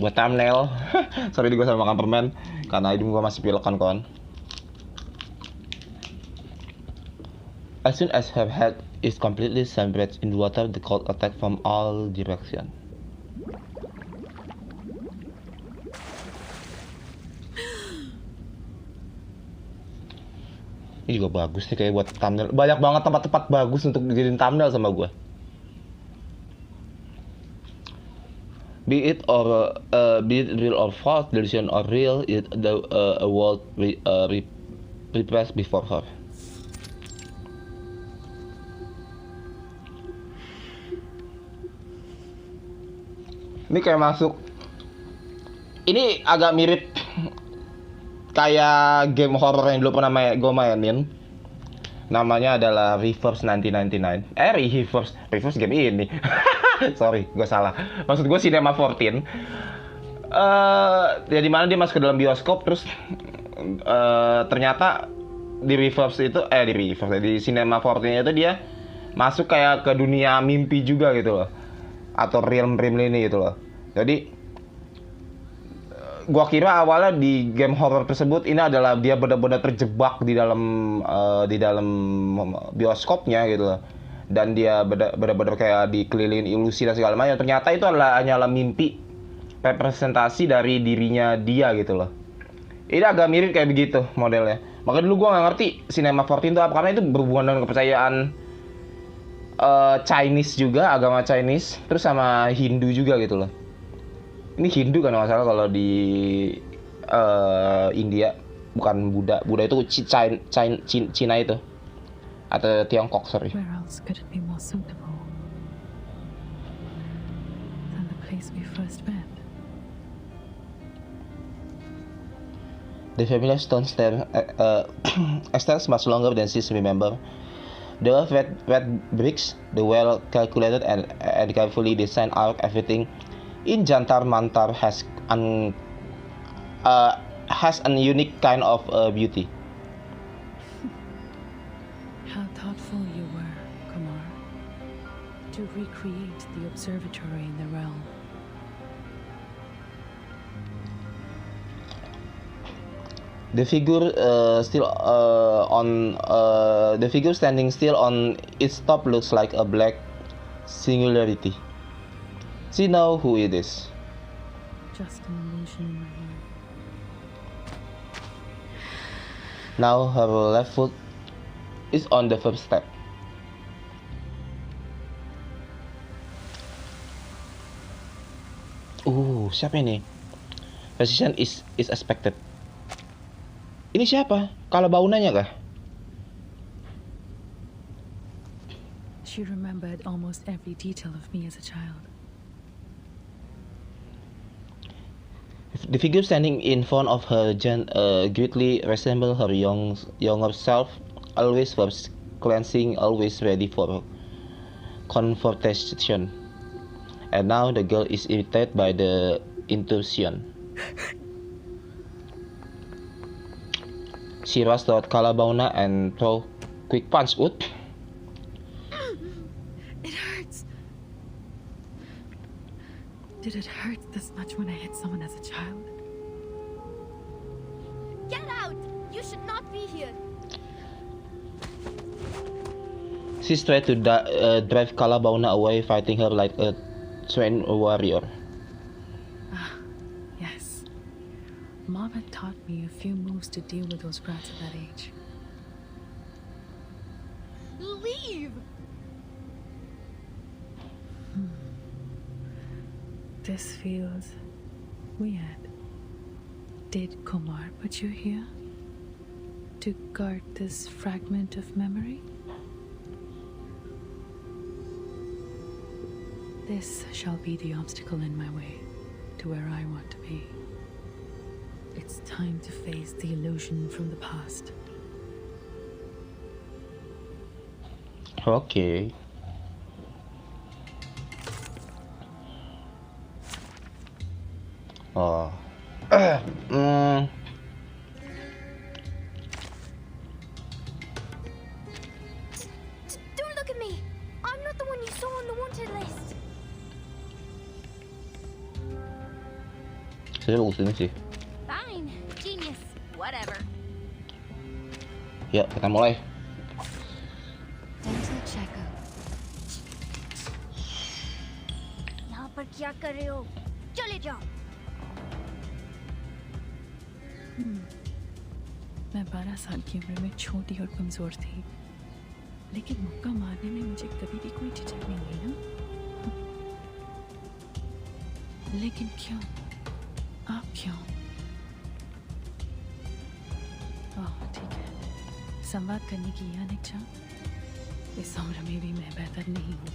thumbnail. Sorry gue sama makan permen karena hidung gue masih pilek kawan. As soon as her head is completely submerged in water, the cold attacked from all directions. Ini juga bagus nih kayak buat thumbnail. Banyak banget tempat-tempat bagus untuk dijadiin thumbnail sama gue. Be it real or false, delusion or real, a world repressed before her. Ini kayak masuk. Ini agak mirip kayak game horror yang dulu pernah gue mainin. Namanya adalah Reverse 1999. Reverse game ini. Sorry, gue salah. Maksud gue Cinema 14. Ya dimana dia masuk ke dalam bioskop terus ternyata di Cinema 14 itu dia masuk kayak ke dunia mimpi juga gitu loh. Atau realm ini gitu loh. Jadi gua kira awalnya di game horror tersebut ini adalah dia benar-benar terjebak di dalam bioskopnya gitu loh. Dan dia benar-benar kayak dikelilingin ilusi dan segala macam. Ternyata itu hanyalah mimpi representasi dari dirinya dia gitu loh. Ini agak mirip kayak begitu modelnya. Makanya dulu gua nggak ngerti Cinema 14 itu apa, karena itu berhubungan dengan kepercayaan Chinese juga, agama Chinese, terus sama Hindu juga gitu loh. Ini Hindu kan masalah kalau di India, bukan Buddha. Buddha itu Cina itu, atau Tiongkok, sorry. Where else could it be more suitable than the place we first met? The familiar stone stair extends much longer than she remember. The red bricks, the well calculated and carefully designed arc, everything in Jantar Mantar has an unique kind of beauty. How thoughtful you were, Kumar, to recreate the observatory in the realm. The figure the figure standing still on its top looks like a black singularity. She knows who it is. Just an illusion in my mind. Now her left foot is on the first step. Siapa ini? Precision is expected. Ini siapa? Kalau baunanya kah? She remembered almost every detail of me as a child. The figure standing in front of her greatly resembled her younger self, always was cleansing, always ready for confrontation. And now the girl is irritated by the intrusion. She rushed toward Kaalaa and threw quick punch. It hurts. Did it hurt this much when I hit someone as a child? Get out! You should not be here. She tried to drive Kaalaa away, fighting her like a trained warrior. Yes. Mom had taught me a few moves to deal with those brats at that age. Leave! This feels weird. Did Kumar put you here? To guard this fragment of memory? This shall be the obstacle in my way to where I want to be. It's time to face the illusion from the past. Oke. Oh. Don't look at me. I'm not the one you saw on the wanted list. Saya bagus ini sih. Fine. Genius. Whatever. Ya, kita mulai. Dental checkup. यहाँ पर क्या कर रहे हो? चले जाओ. मैं 12 साल की उम्र में छोटी और कमजोर थी, लेकिन मुक्का मारने में मुझे कभी भी कोई झिझक नहीं हुई ना। लेकिन क्यों? आप क्यों? ठीक है, संवाद करने की यह इच्छा। इस उम्र में भी मैं बेहतर नहीं हूँ,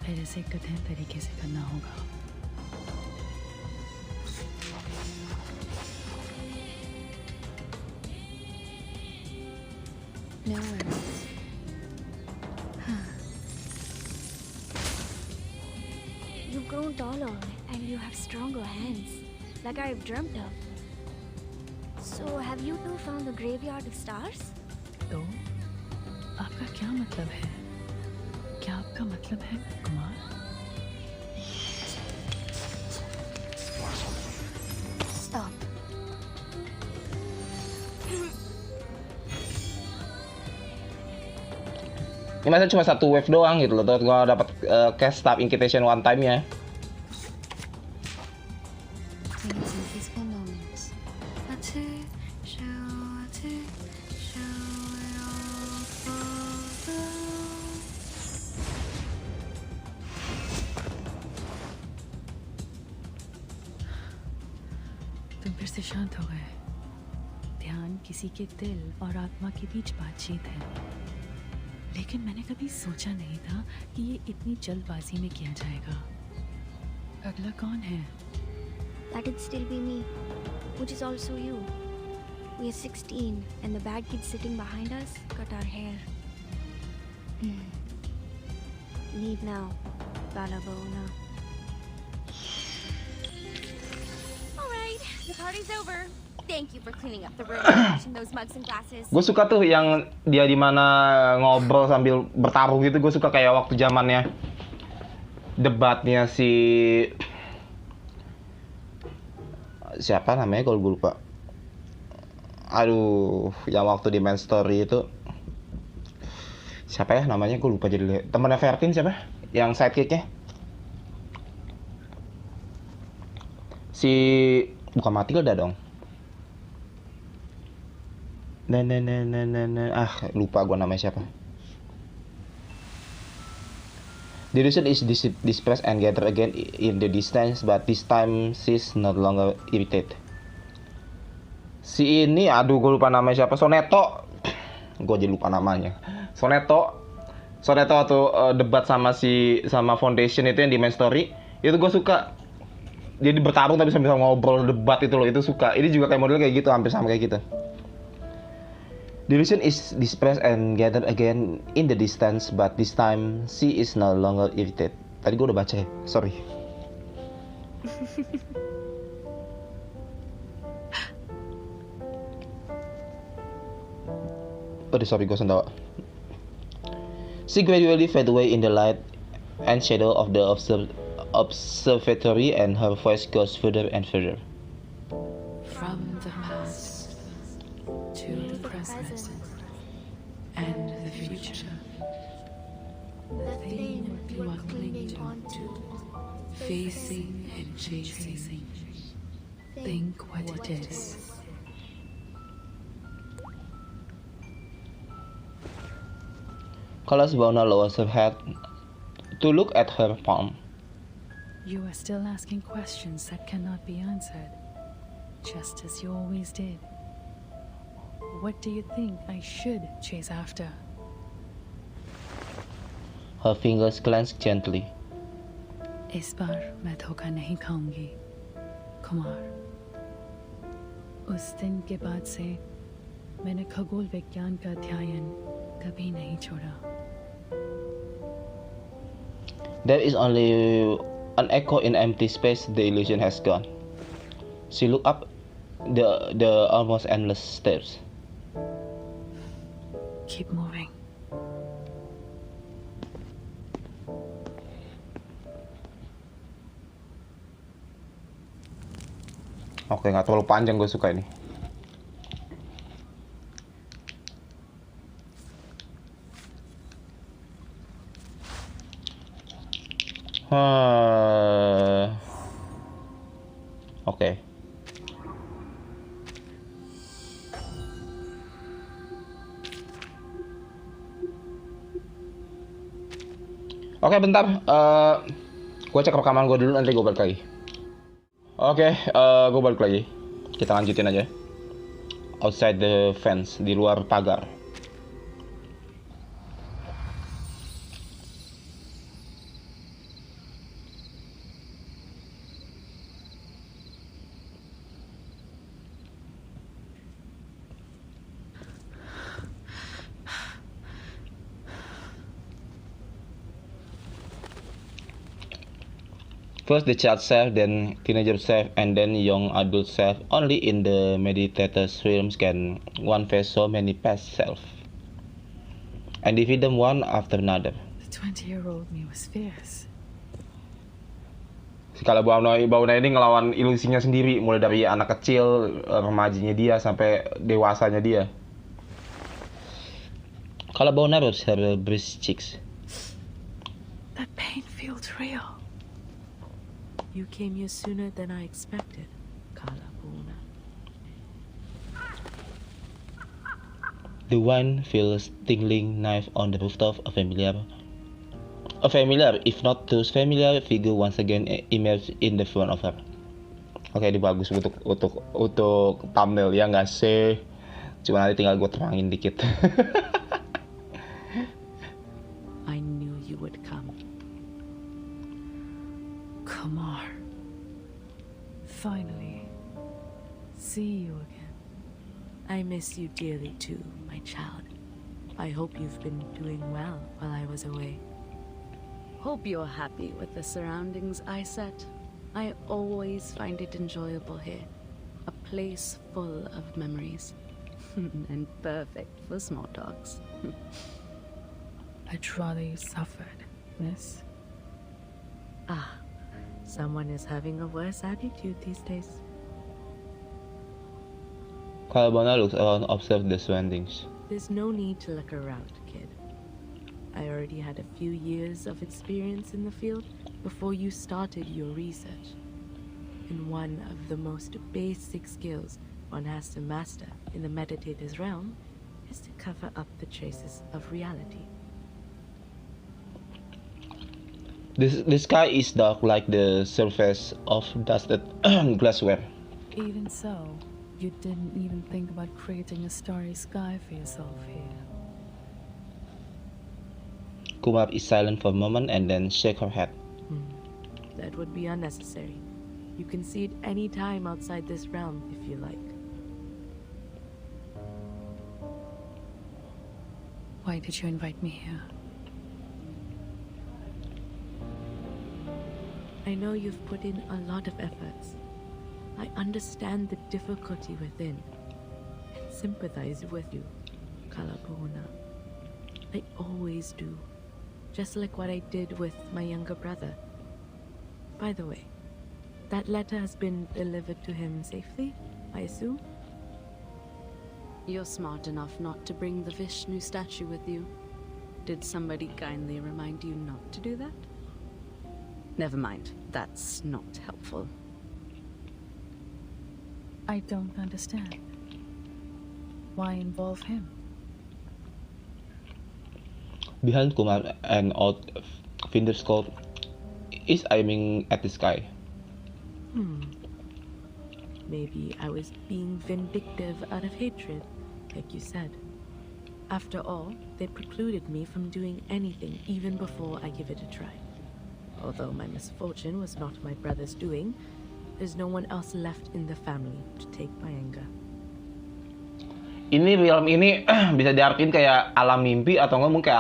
फिर इसे कठिन तरीके से करना होगा। No worries. You've grown taller and you have stronger hands, like I've dreamt of. So, have you two found the graveyard of stars? तो आपका क्या मतलब है? क्या आपका मतलब है, Kumar? Stop. Ini masa cuma satu wave doang gitu loh, terus gua dapat cast staff invitation one time ya. तुम फिर से शांत हो गए। ध्यान किसी के दिल और आत्मा के बीच बातचीत है, लेकिन मैंने कभी सोचा नहीं था कि ये इतनी जल्दबाजी में किया जाएगा। अगला कौन है? That'd still be me, which is also you. We are 16 and the bad kid sitting behind us cut our hair. Leave now, Balabona. Alright, the party's over. Thank you for cleaning up the room and washing those mugs and glasses. Gue suka tuh yang dia di mana ngobrol sambil bertaruh gitu. Gue suka kayak waktu zamannya debatnya siapa namanya kalau gue lupa. Aduh, yang waktu di main story itu siapa ya namanya, gue lupa jadi. Temennya Vertin siapa? Yang sidekicknya bukan Matilda dong. Lupa gue namanya siapa. The illusion is dispersed and gather again in the distance, but this time she's not longer irritated. Si ini, aduh gue lupa namanya siapa. Soneto. Gue jadi lupa namanya. Soneto atau debat sama Foundation itu yang di main story. Itu gue suka. Jadi bertarung tapi sambil ngobrol debat itu loh, itu suka. Ini juga kayak model kayak gitu, hampir sama kayak gitu. The illusion is dispersed and gathered again in the distance, but this time she is no longer irritated. Tadi gue udah baca ya, sorry. Sorry, gue sendawa. She gradually fade away in the light and shadow of the observatory, and her voice goes further and further. From the past to the present and the future, the thing you are clinging onto, facing and chasing, think what it is. Kaala's Bona lowers her head to look at her palm. You are still asking questions that cannot be answered, just as you always did. What do you think I should chase after? Her fingers clenched gently. इस बार मैं धोखा नहीं खाऊंगी, कुमार। उस दिन के बाद से मैंने खगोल विज्ञान का अध्ययन कभी नहीं छोड़ा। There is only an echo in empty space. The illusion has gone. She looked up the almost endless stairs. Keep moving. Oke, nggak terlalu panjang, gue suka ini. Oke. Oke, bentar. Gue cek rekaman gue dulu, nanti gue balik lagi. Oke, gue balik lagi. Kita lanjutin aja. Outside the fence, di luar pagar. First the child self, then teenager self, and then young adult self. Only in the meditator's realms can one face so many past self, and defeat them one after another. The 20-year-old me was fierce. Kalau Bauna ini ngelawan ilusinya sendiri, mulai dari anak kecil, remajanya dia, sampai dewasanya dia. Kalau Bauna harus her breast cheeks. That pain feels real. You came here sooner than I expected, Kaalaa. The wind feels tingling knife on the rooftop. A familiar, if not too familiar, figure once again emerged in the front of her. Oke, ini bagus untuk thumbnail ya nggak sih? Cuma nanti tinggal gue terangin dikit. I knew you would come. Kumar. Finally. See you again. I miss you dearly too, my child. I hope you've been doing well while I was away. Hope you're happy with the surroundings I set. I always find it enjoyable here. A place full of memories. And perfect for small talks. I'd rather you suffered, miss. Ah, someone is having a worse attitude these days. Kaalaa looks around, observe the surroundings. There's no need to look around, kid. I already had a few years of experience in the field before you started your research. And one of the most basic skills one has to master in the meditator's realm is to cover up the traces of reality. The sky is dark like the surface of dusted glassware. Even so, you didn't even think about creating a starry sky for yourself here. Kumar is silent for a moment and then shake her head. That would be unnecessary. You can see it any time outside this realm if you like. Why did you invite me here? I know you've put in a lot of efforts. I understand the difficulty within and sympathize with you, Kaalaa. I always do. Just like what I did with my younger brother. By the way, that letter has been delivered to him safely, I assume? You're smart enough not to bring the Vishnu statue with you. Did somebody kindly remind you not to do that? Never mind, that's not helpful. I don't understand. Why involve him? Behind Kumar, an old finger scope is aiming at the sky. Maybe I was being vindictive out of hatred, like you said. After all, they precluded me from doing anything even before I give it a try. Although my misfortune was not my brother's doing, there's no one else left in the family to take my anger. Ini film ini bisa diartiin kayak alam mimpi atau nggak mungkin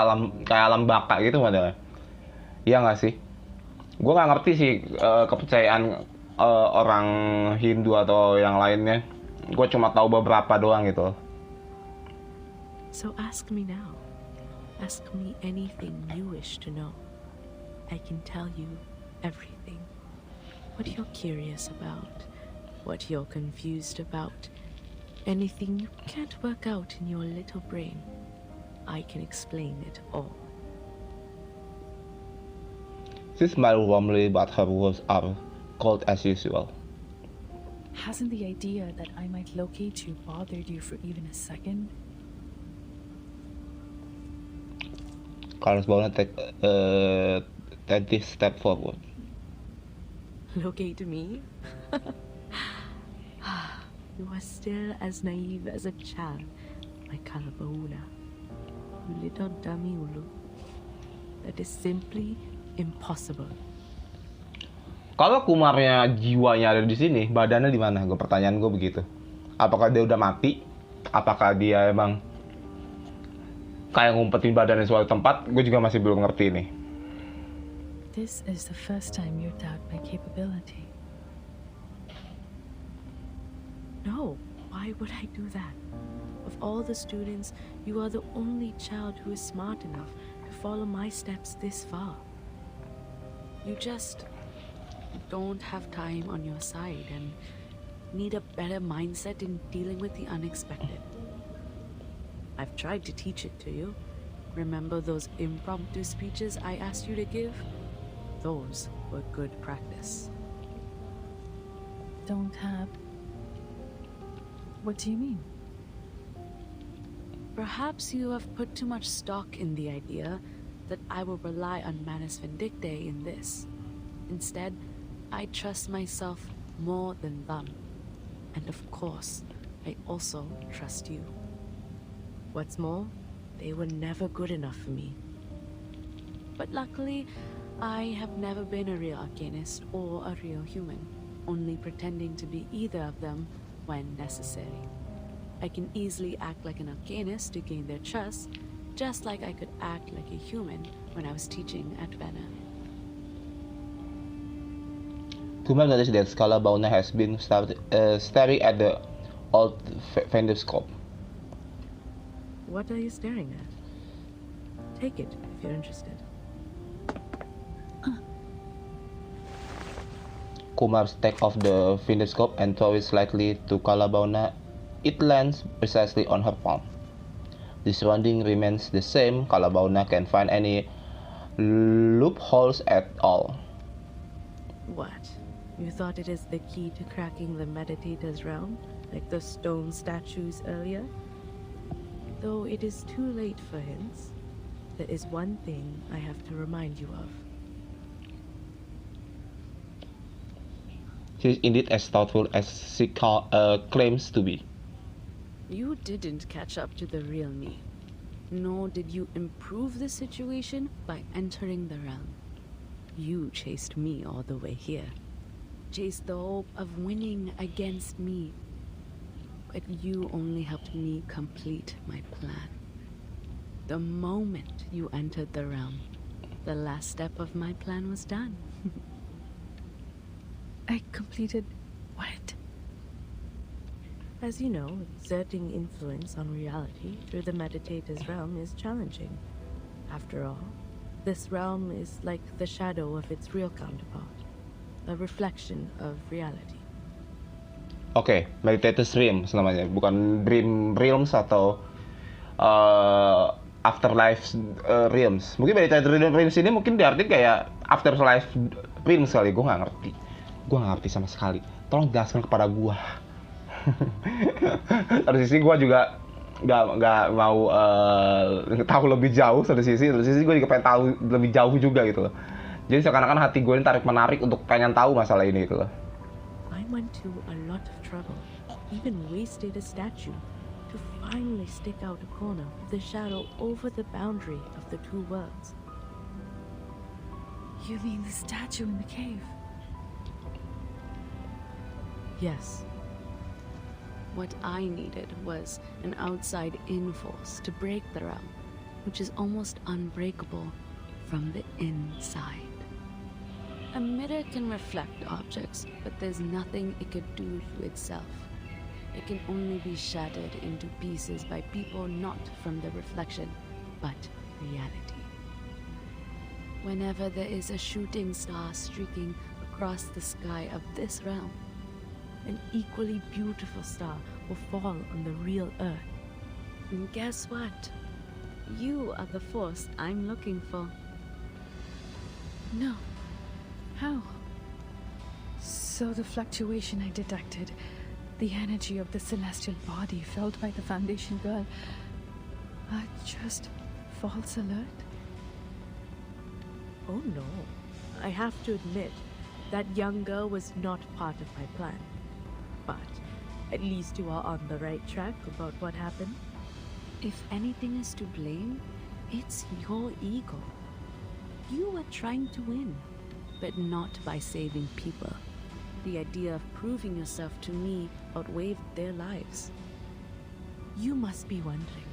kayak alam baka gitu modelnya. Iya nggak sih? Gue nggak ngerti sih kepercayaan orang Hindu atau yang lainnya. Gue cuma tahu beberapa doang gitu. So ask me now. Ask me anything you wish to know. I can tell you everything. What you're curious about, what you're confused about, anything you can't work out in your little brain, I can explain it all. She smiled warmly, but her words are cold as usual. Hasn't the idea that I might locate you bothered you for even a second? Carlos Bona take this step forward. Locate me? You are still as naive as a child, my Kaalaa. You little dummy Ulu. That is simply impossible. Kalau Kumarnya jiwanya ada di sini, badannya di mana? Pertanyaan gue begitu. Apakah dia udah mati? Apakah dia emang kayak ngumpetin badannya suatu tempat? Gue juga masih belum ngerti nih. This is the first time you doubt my capability. No, why would I do that? Of all the students, you are the only child who is smart enough to follow my steps this far. You just don't have time on your side and need a better mindset in dealing with the unexpected. I've tried to teach it to you. Remember those impromptu speeches I asked you to give? Those were good practice. Don't have? What do you mean? Perhaps you have put too much stock in the idea that I will rely on Manus Vindicte in this. Instead, I trust myself more than them. And of course, I also trust you. What's more, they were never good enough for me. But luckily, I have never been a real arcanist or a real human, only pretending to be either of them when necessary. I can easily act like an arcanist to gain their trust, just like I could act like a human when I was teaching at Vena. Kumar noticed that Kaalaa has been staring at the old fendoscope. What are you staring at? Take it if you're interested. Kumar takes off the fendoscope and throws it slightly to Kaalaa. It lands precisely on her palm. The surrounding remains the same. Kaalaa can't find any loopholes at all. What? You thought it is the key to cracking the meditator's realm, like the stone statues earlier? Though it is too late for hints, there is one thing I have to remind you of. She is indeed as thoughtful as she claims to be. You didn't catch up to the real me, nor did you improve the situation by entering the realm. You chased me all the way here, chased the hope of winning against me, but you only helped me complete my plan. The moment you entered the realm, the last step of my plan was done. I completed what? As you know, exerting influence on reality through the meditator's realm is challenging. After all, this realm is like the shadow of its real counterpart, a reflection of reality. Oke, Meditator's Realms namanya, bukan Dream Realms atau Afterlife Realms. Mungkin Meditator's Realms ini mungkin diartikan kayak Afterlife Realms kali, gue nggak ngerti. Gue nggak ngerti sama sekali. Tolong jelaskan kepada gue. Satu sisi gue juga nggak mau tahu lebih jauh. Satu sisi gue juga pengen tahu lebih jauh juga gitu loh. Jadi seakan-akan hati gue ini tarik menarik untuk pengen tahu masalah ini gitu loh. I went to a lot of trouble, even wasted a statue, to to finally stick out a corner with the shadow over the boundary of the two worlds. You mean the statue in the cave? Yes. What I needed was an outside-in force to break the realm, which is almost unbreakable from the inside. A mirror can reflect objects, but there's nothing it could do to itself. It can only be shattered into pieces by people not from the reflection, but reality. Whenever there is a shooting star streaking across the sky of this realm, an equally beautiful star will fall on the real Earth. And guess what? You are the force I'm looking for. No. How? So the fluctuation I detected, the energy of the celestial body felt by the Foundation girl, are just false alert? Oh no. I have to admit, that young girl was not part of my plan. But at least you are on the right track about what happened. If anything is to blame, it's your ego. You were trying to win, but not by saving people. The idea of proving yourself to me outweighed their lives. You must be wondering,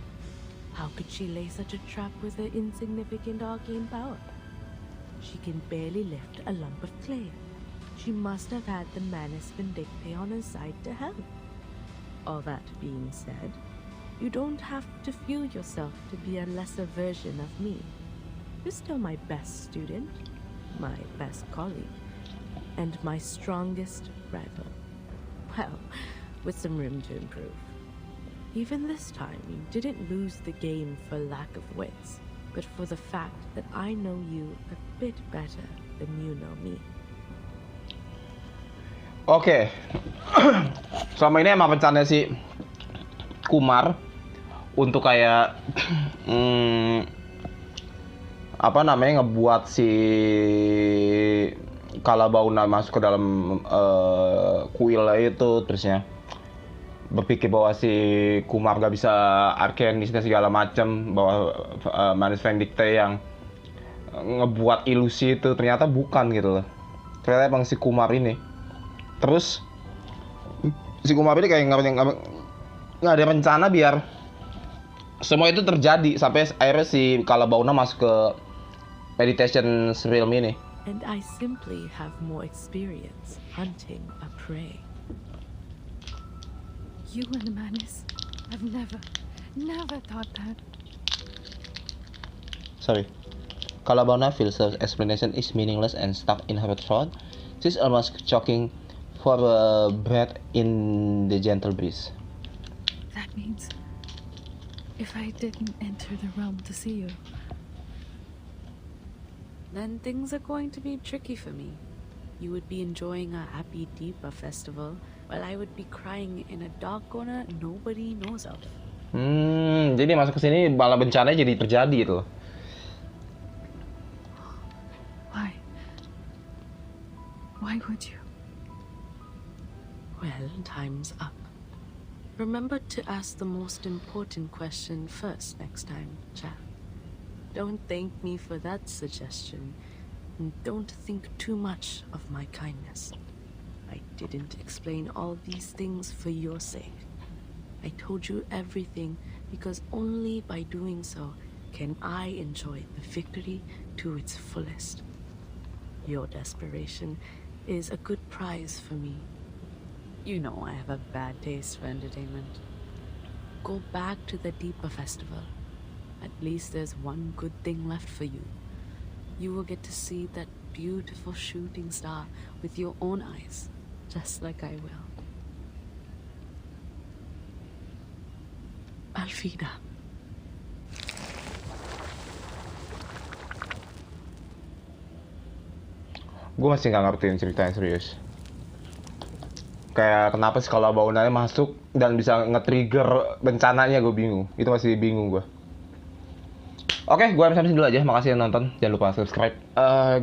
how could she lay such a trap with her insignificant arcane power? She can barely lift a lump of clay. She must have had the Manus Vindictae on her side to help. All that being said, you don't have to view yourself to be a lesser version of me. You're still my best student, my best colleague, and my strongest rival. Well, with some room to improve. Even this time, you didn't lose the game for lack of wits, but for the fact that I know you a bit better than you know me. Oke. Selama ini emang rencana si Kumar untuk kayak ngebuat si Kaalaa masuk ke dalam kuil itu, terusnya berpikir bahwa si Kumar gak bisa arkenis dan segala macam, bahwa Manus Vindictae yang ngebuat ilusi itu ternyata bukan gitu loh. Ternyata emang si Kumar ini. Terus si Kumar ini kayak nggak ada rencana biar semua itu terjadi sampai akhirnya si Kaalaa masuk ke meditation realm ini. And I simply have more experience hunting a prey. You and the Manus, I've never thought that. Sorry. Kaalaa feels her explanation is meaningless and stuck in her throat. She's almost choking for a breath in the gentle breeze. That means if I didn't enter the realm to see you, then things are going to be tricky for me. You would be enjoying a happy Deepa festival, while I would be crying in a dark corner nobody knows of. Jadi masuk ke sini malah bencana jadi terjadi itu. Why? Why would you? Well, time's up. Remember to ask the most important question first next time, chap. Don't thank me for that suggestion, and don't think too much of my kindness. I didn't explain all these things for your sake. I told you everything because only by doing so can I enjoy the victory to its fullest. Your desperation is a good prize for me. You know I have a bad taste for entertainment. Go back to the Deepa festival. At least there's one good thing left for you. You will get to see that beautiful shooting star with your own eyes, just like I will. Alfida. Gue masih nggak ngertiin ceritanya serius. Kayak kenapa sih kalau bangunannya masuk dan bisa nge-trigger bencananya, gue bingung. Itu masih bingung gue. Oke, gue sampai sini dulu aja. Makasih yang nonton. Jangan lupa subscribe.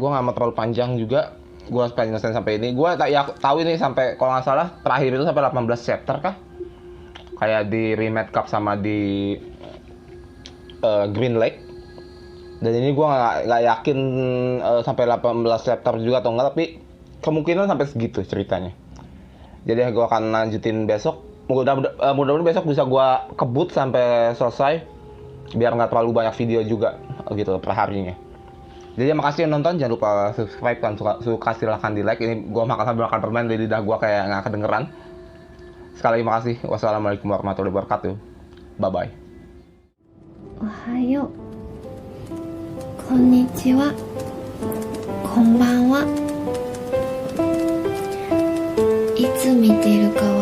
Gue nggak mau terlalu panjang juga. Gue pengen nyelesain sampai ini. Gue tahu ini sampai, kalau nggak salah terakhir itu sampai 18 chapter kah? kayak di Remade Cup sama di Green Lake. Dan ini gue nggak yakin sampai 18 chapter juga atau enggak, tapi kemungkinan sampai segitu ceritanya. Jadi gue akan lanjutin besok. Mudah-mudahan besok bisa gue kebut sampai selesai, biar nggak terlalu banyak video juga gitu per harinya. Jadi makasih yang nonton, jangan lupa subscribe kan, suka silahkan di like. Ini gue makan sambil makan permen, di lidah gue kayak nggak kedengeran. Sekali lagi makasih. Wassalamualaikum warahmatullahi wabarakatuh. Bye bye. Ohayo, konnichiwa, konbanwa. いつ見てるか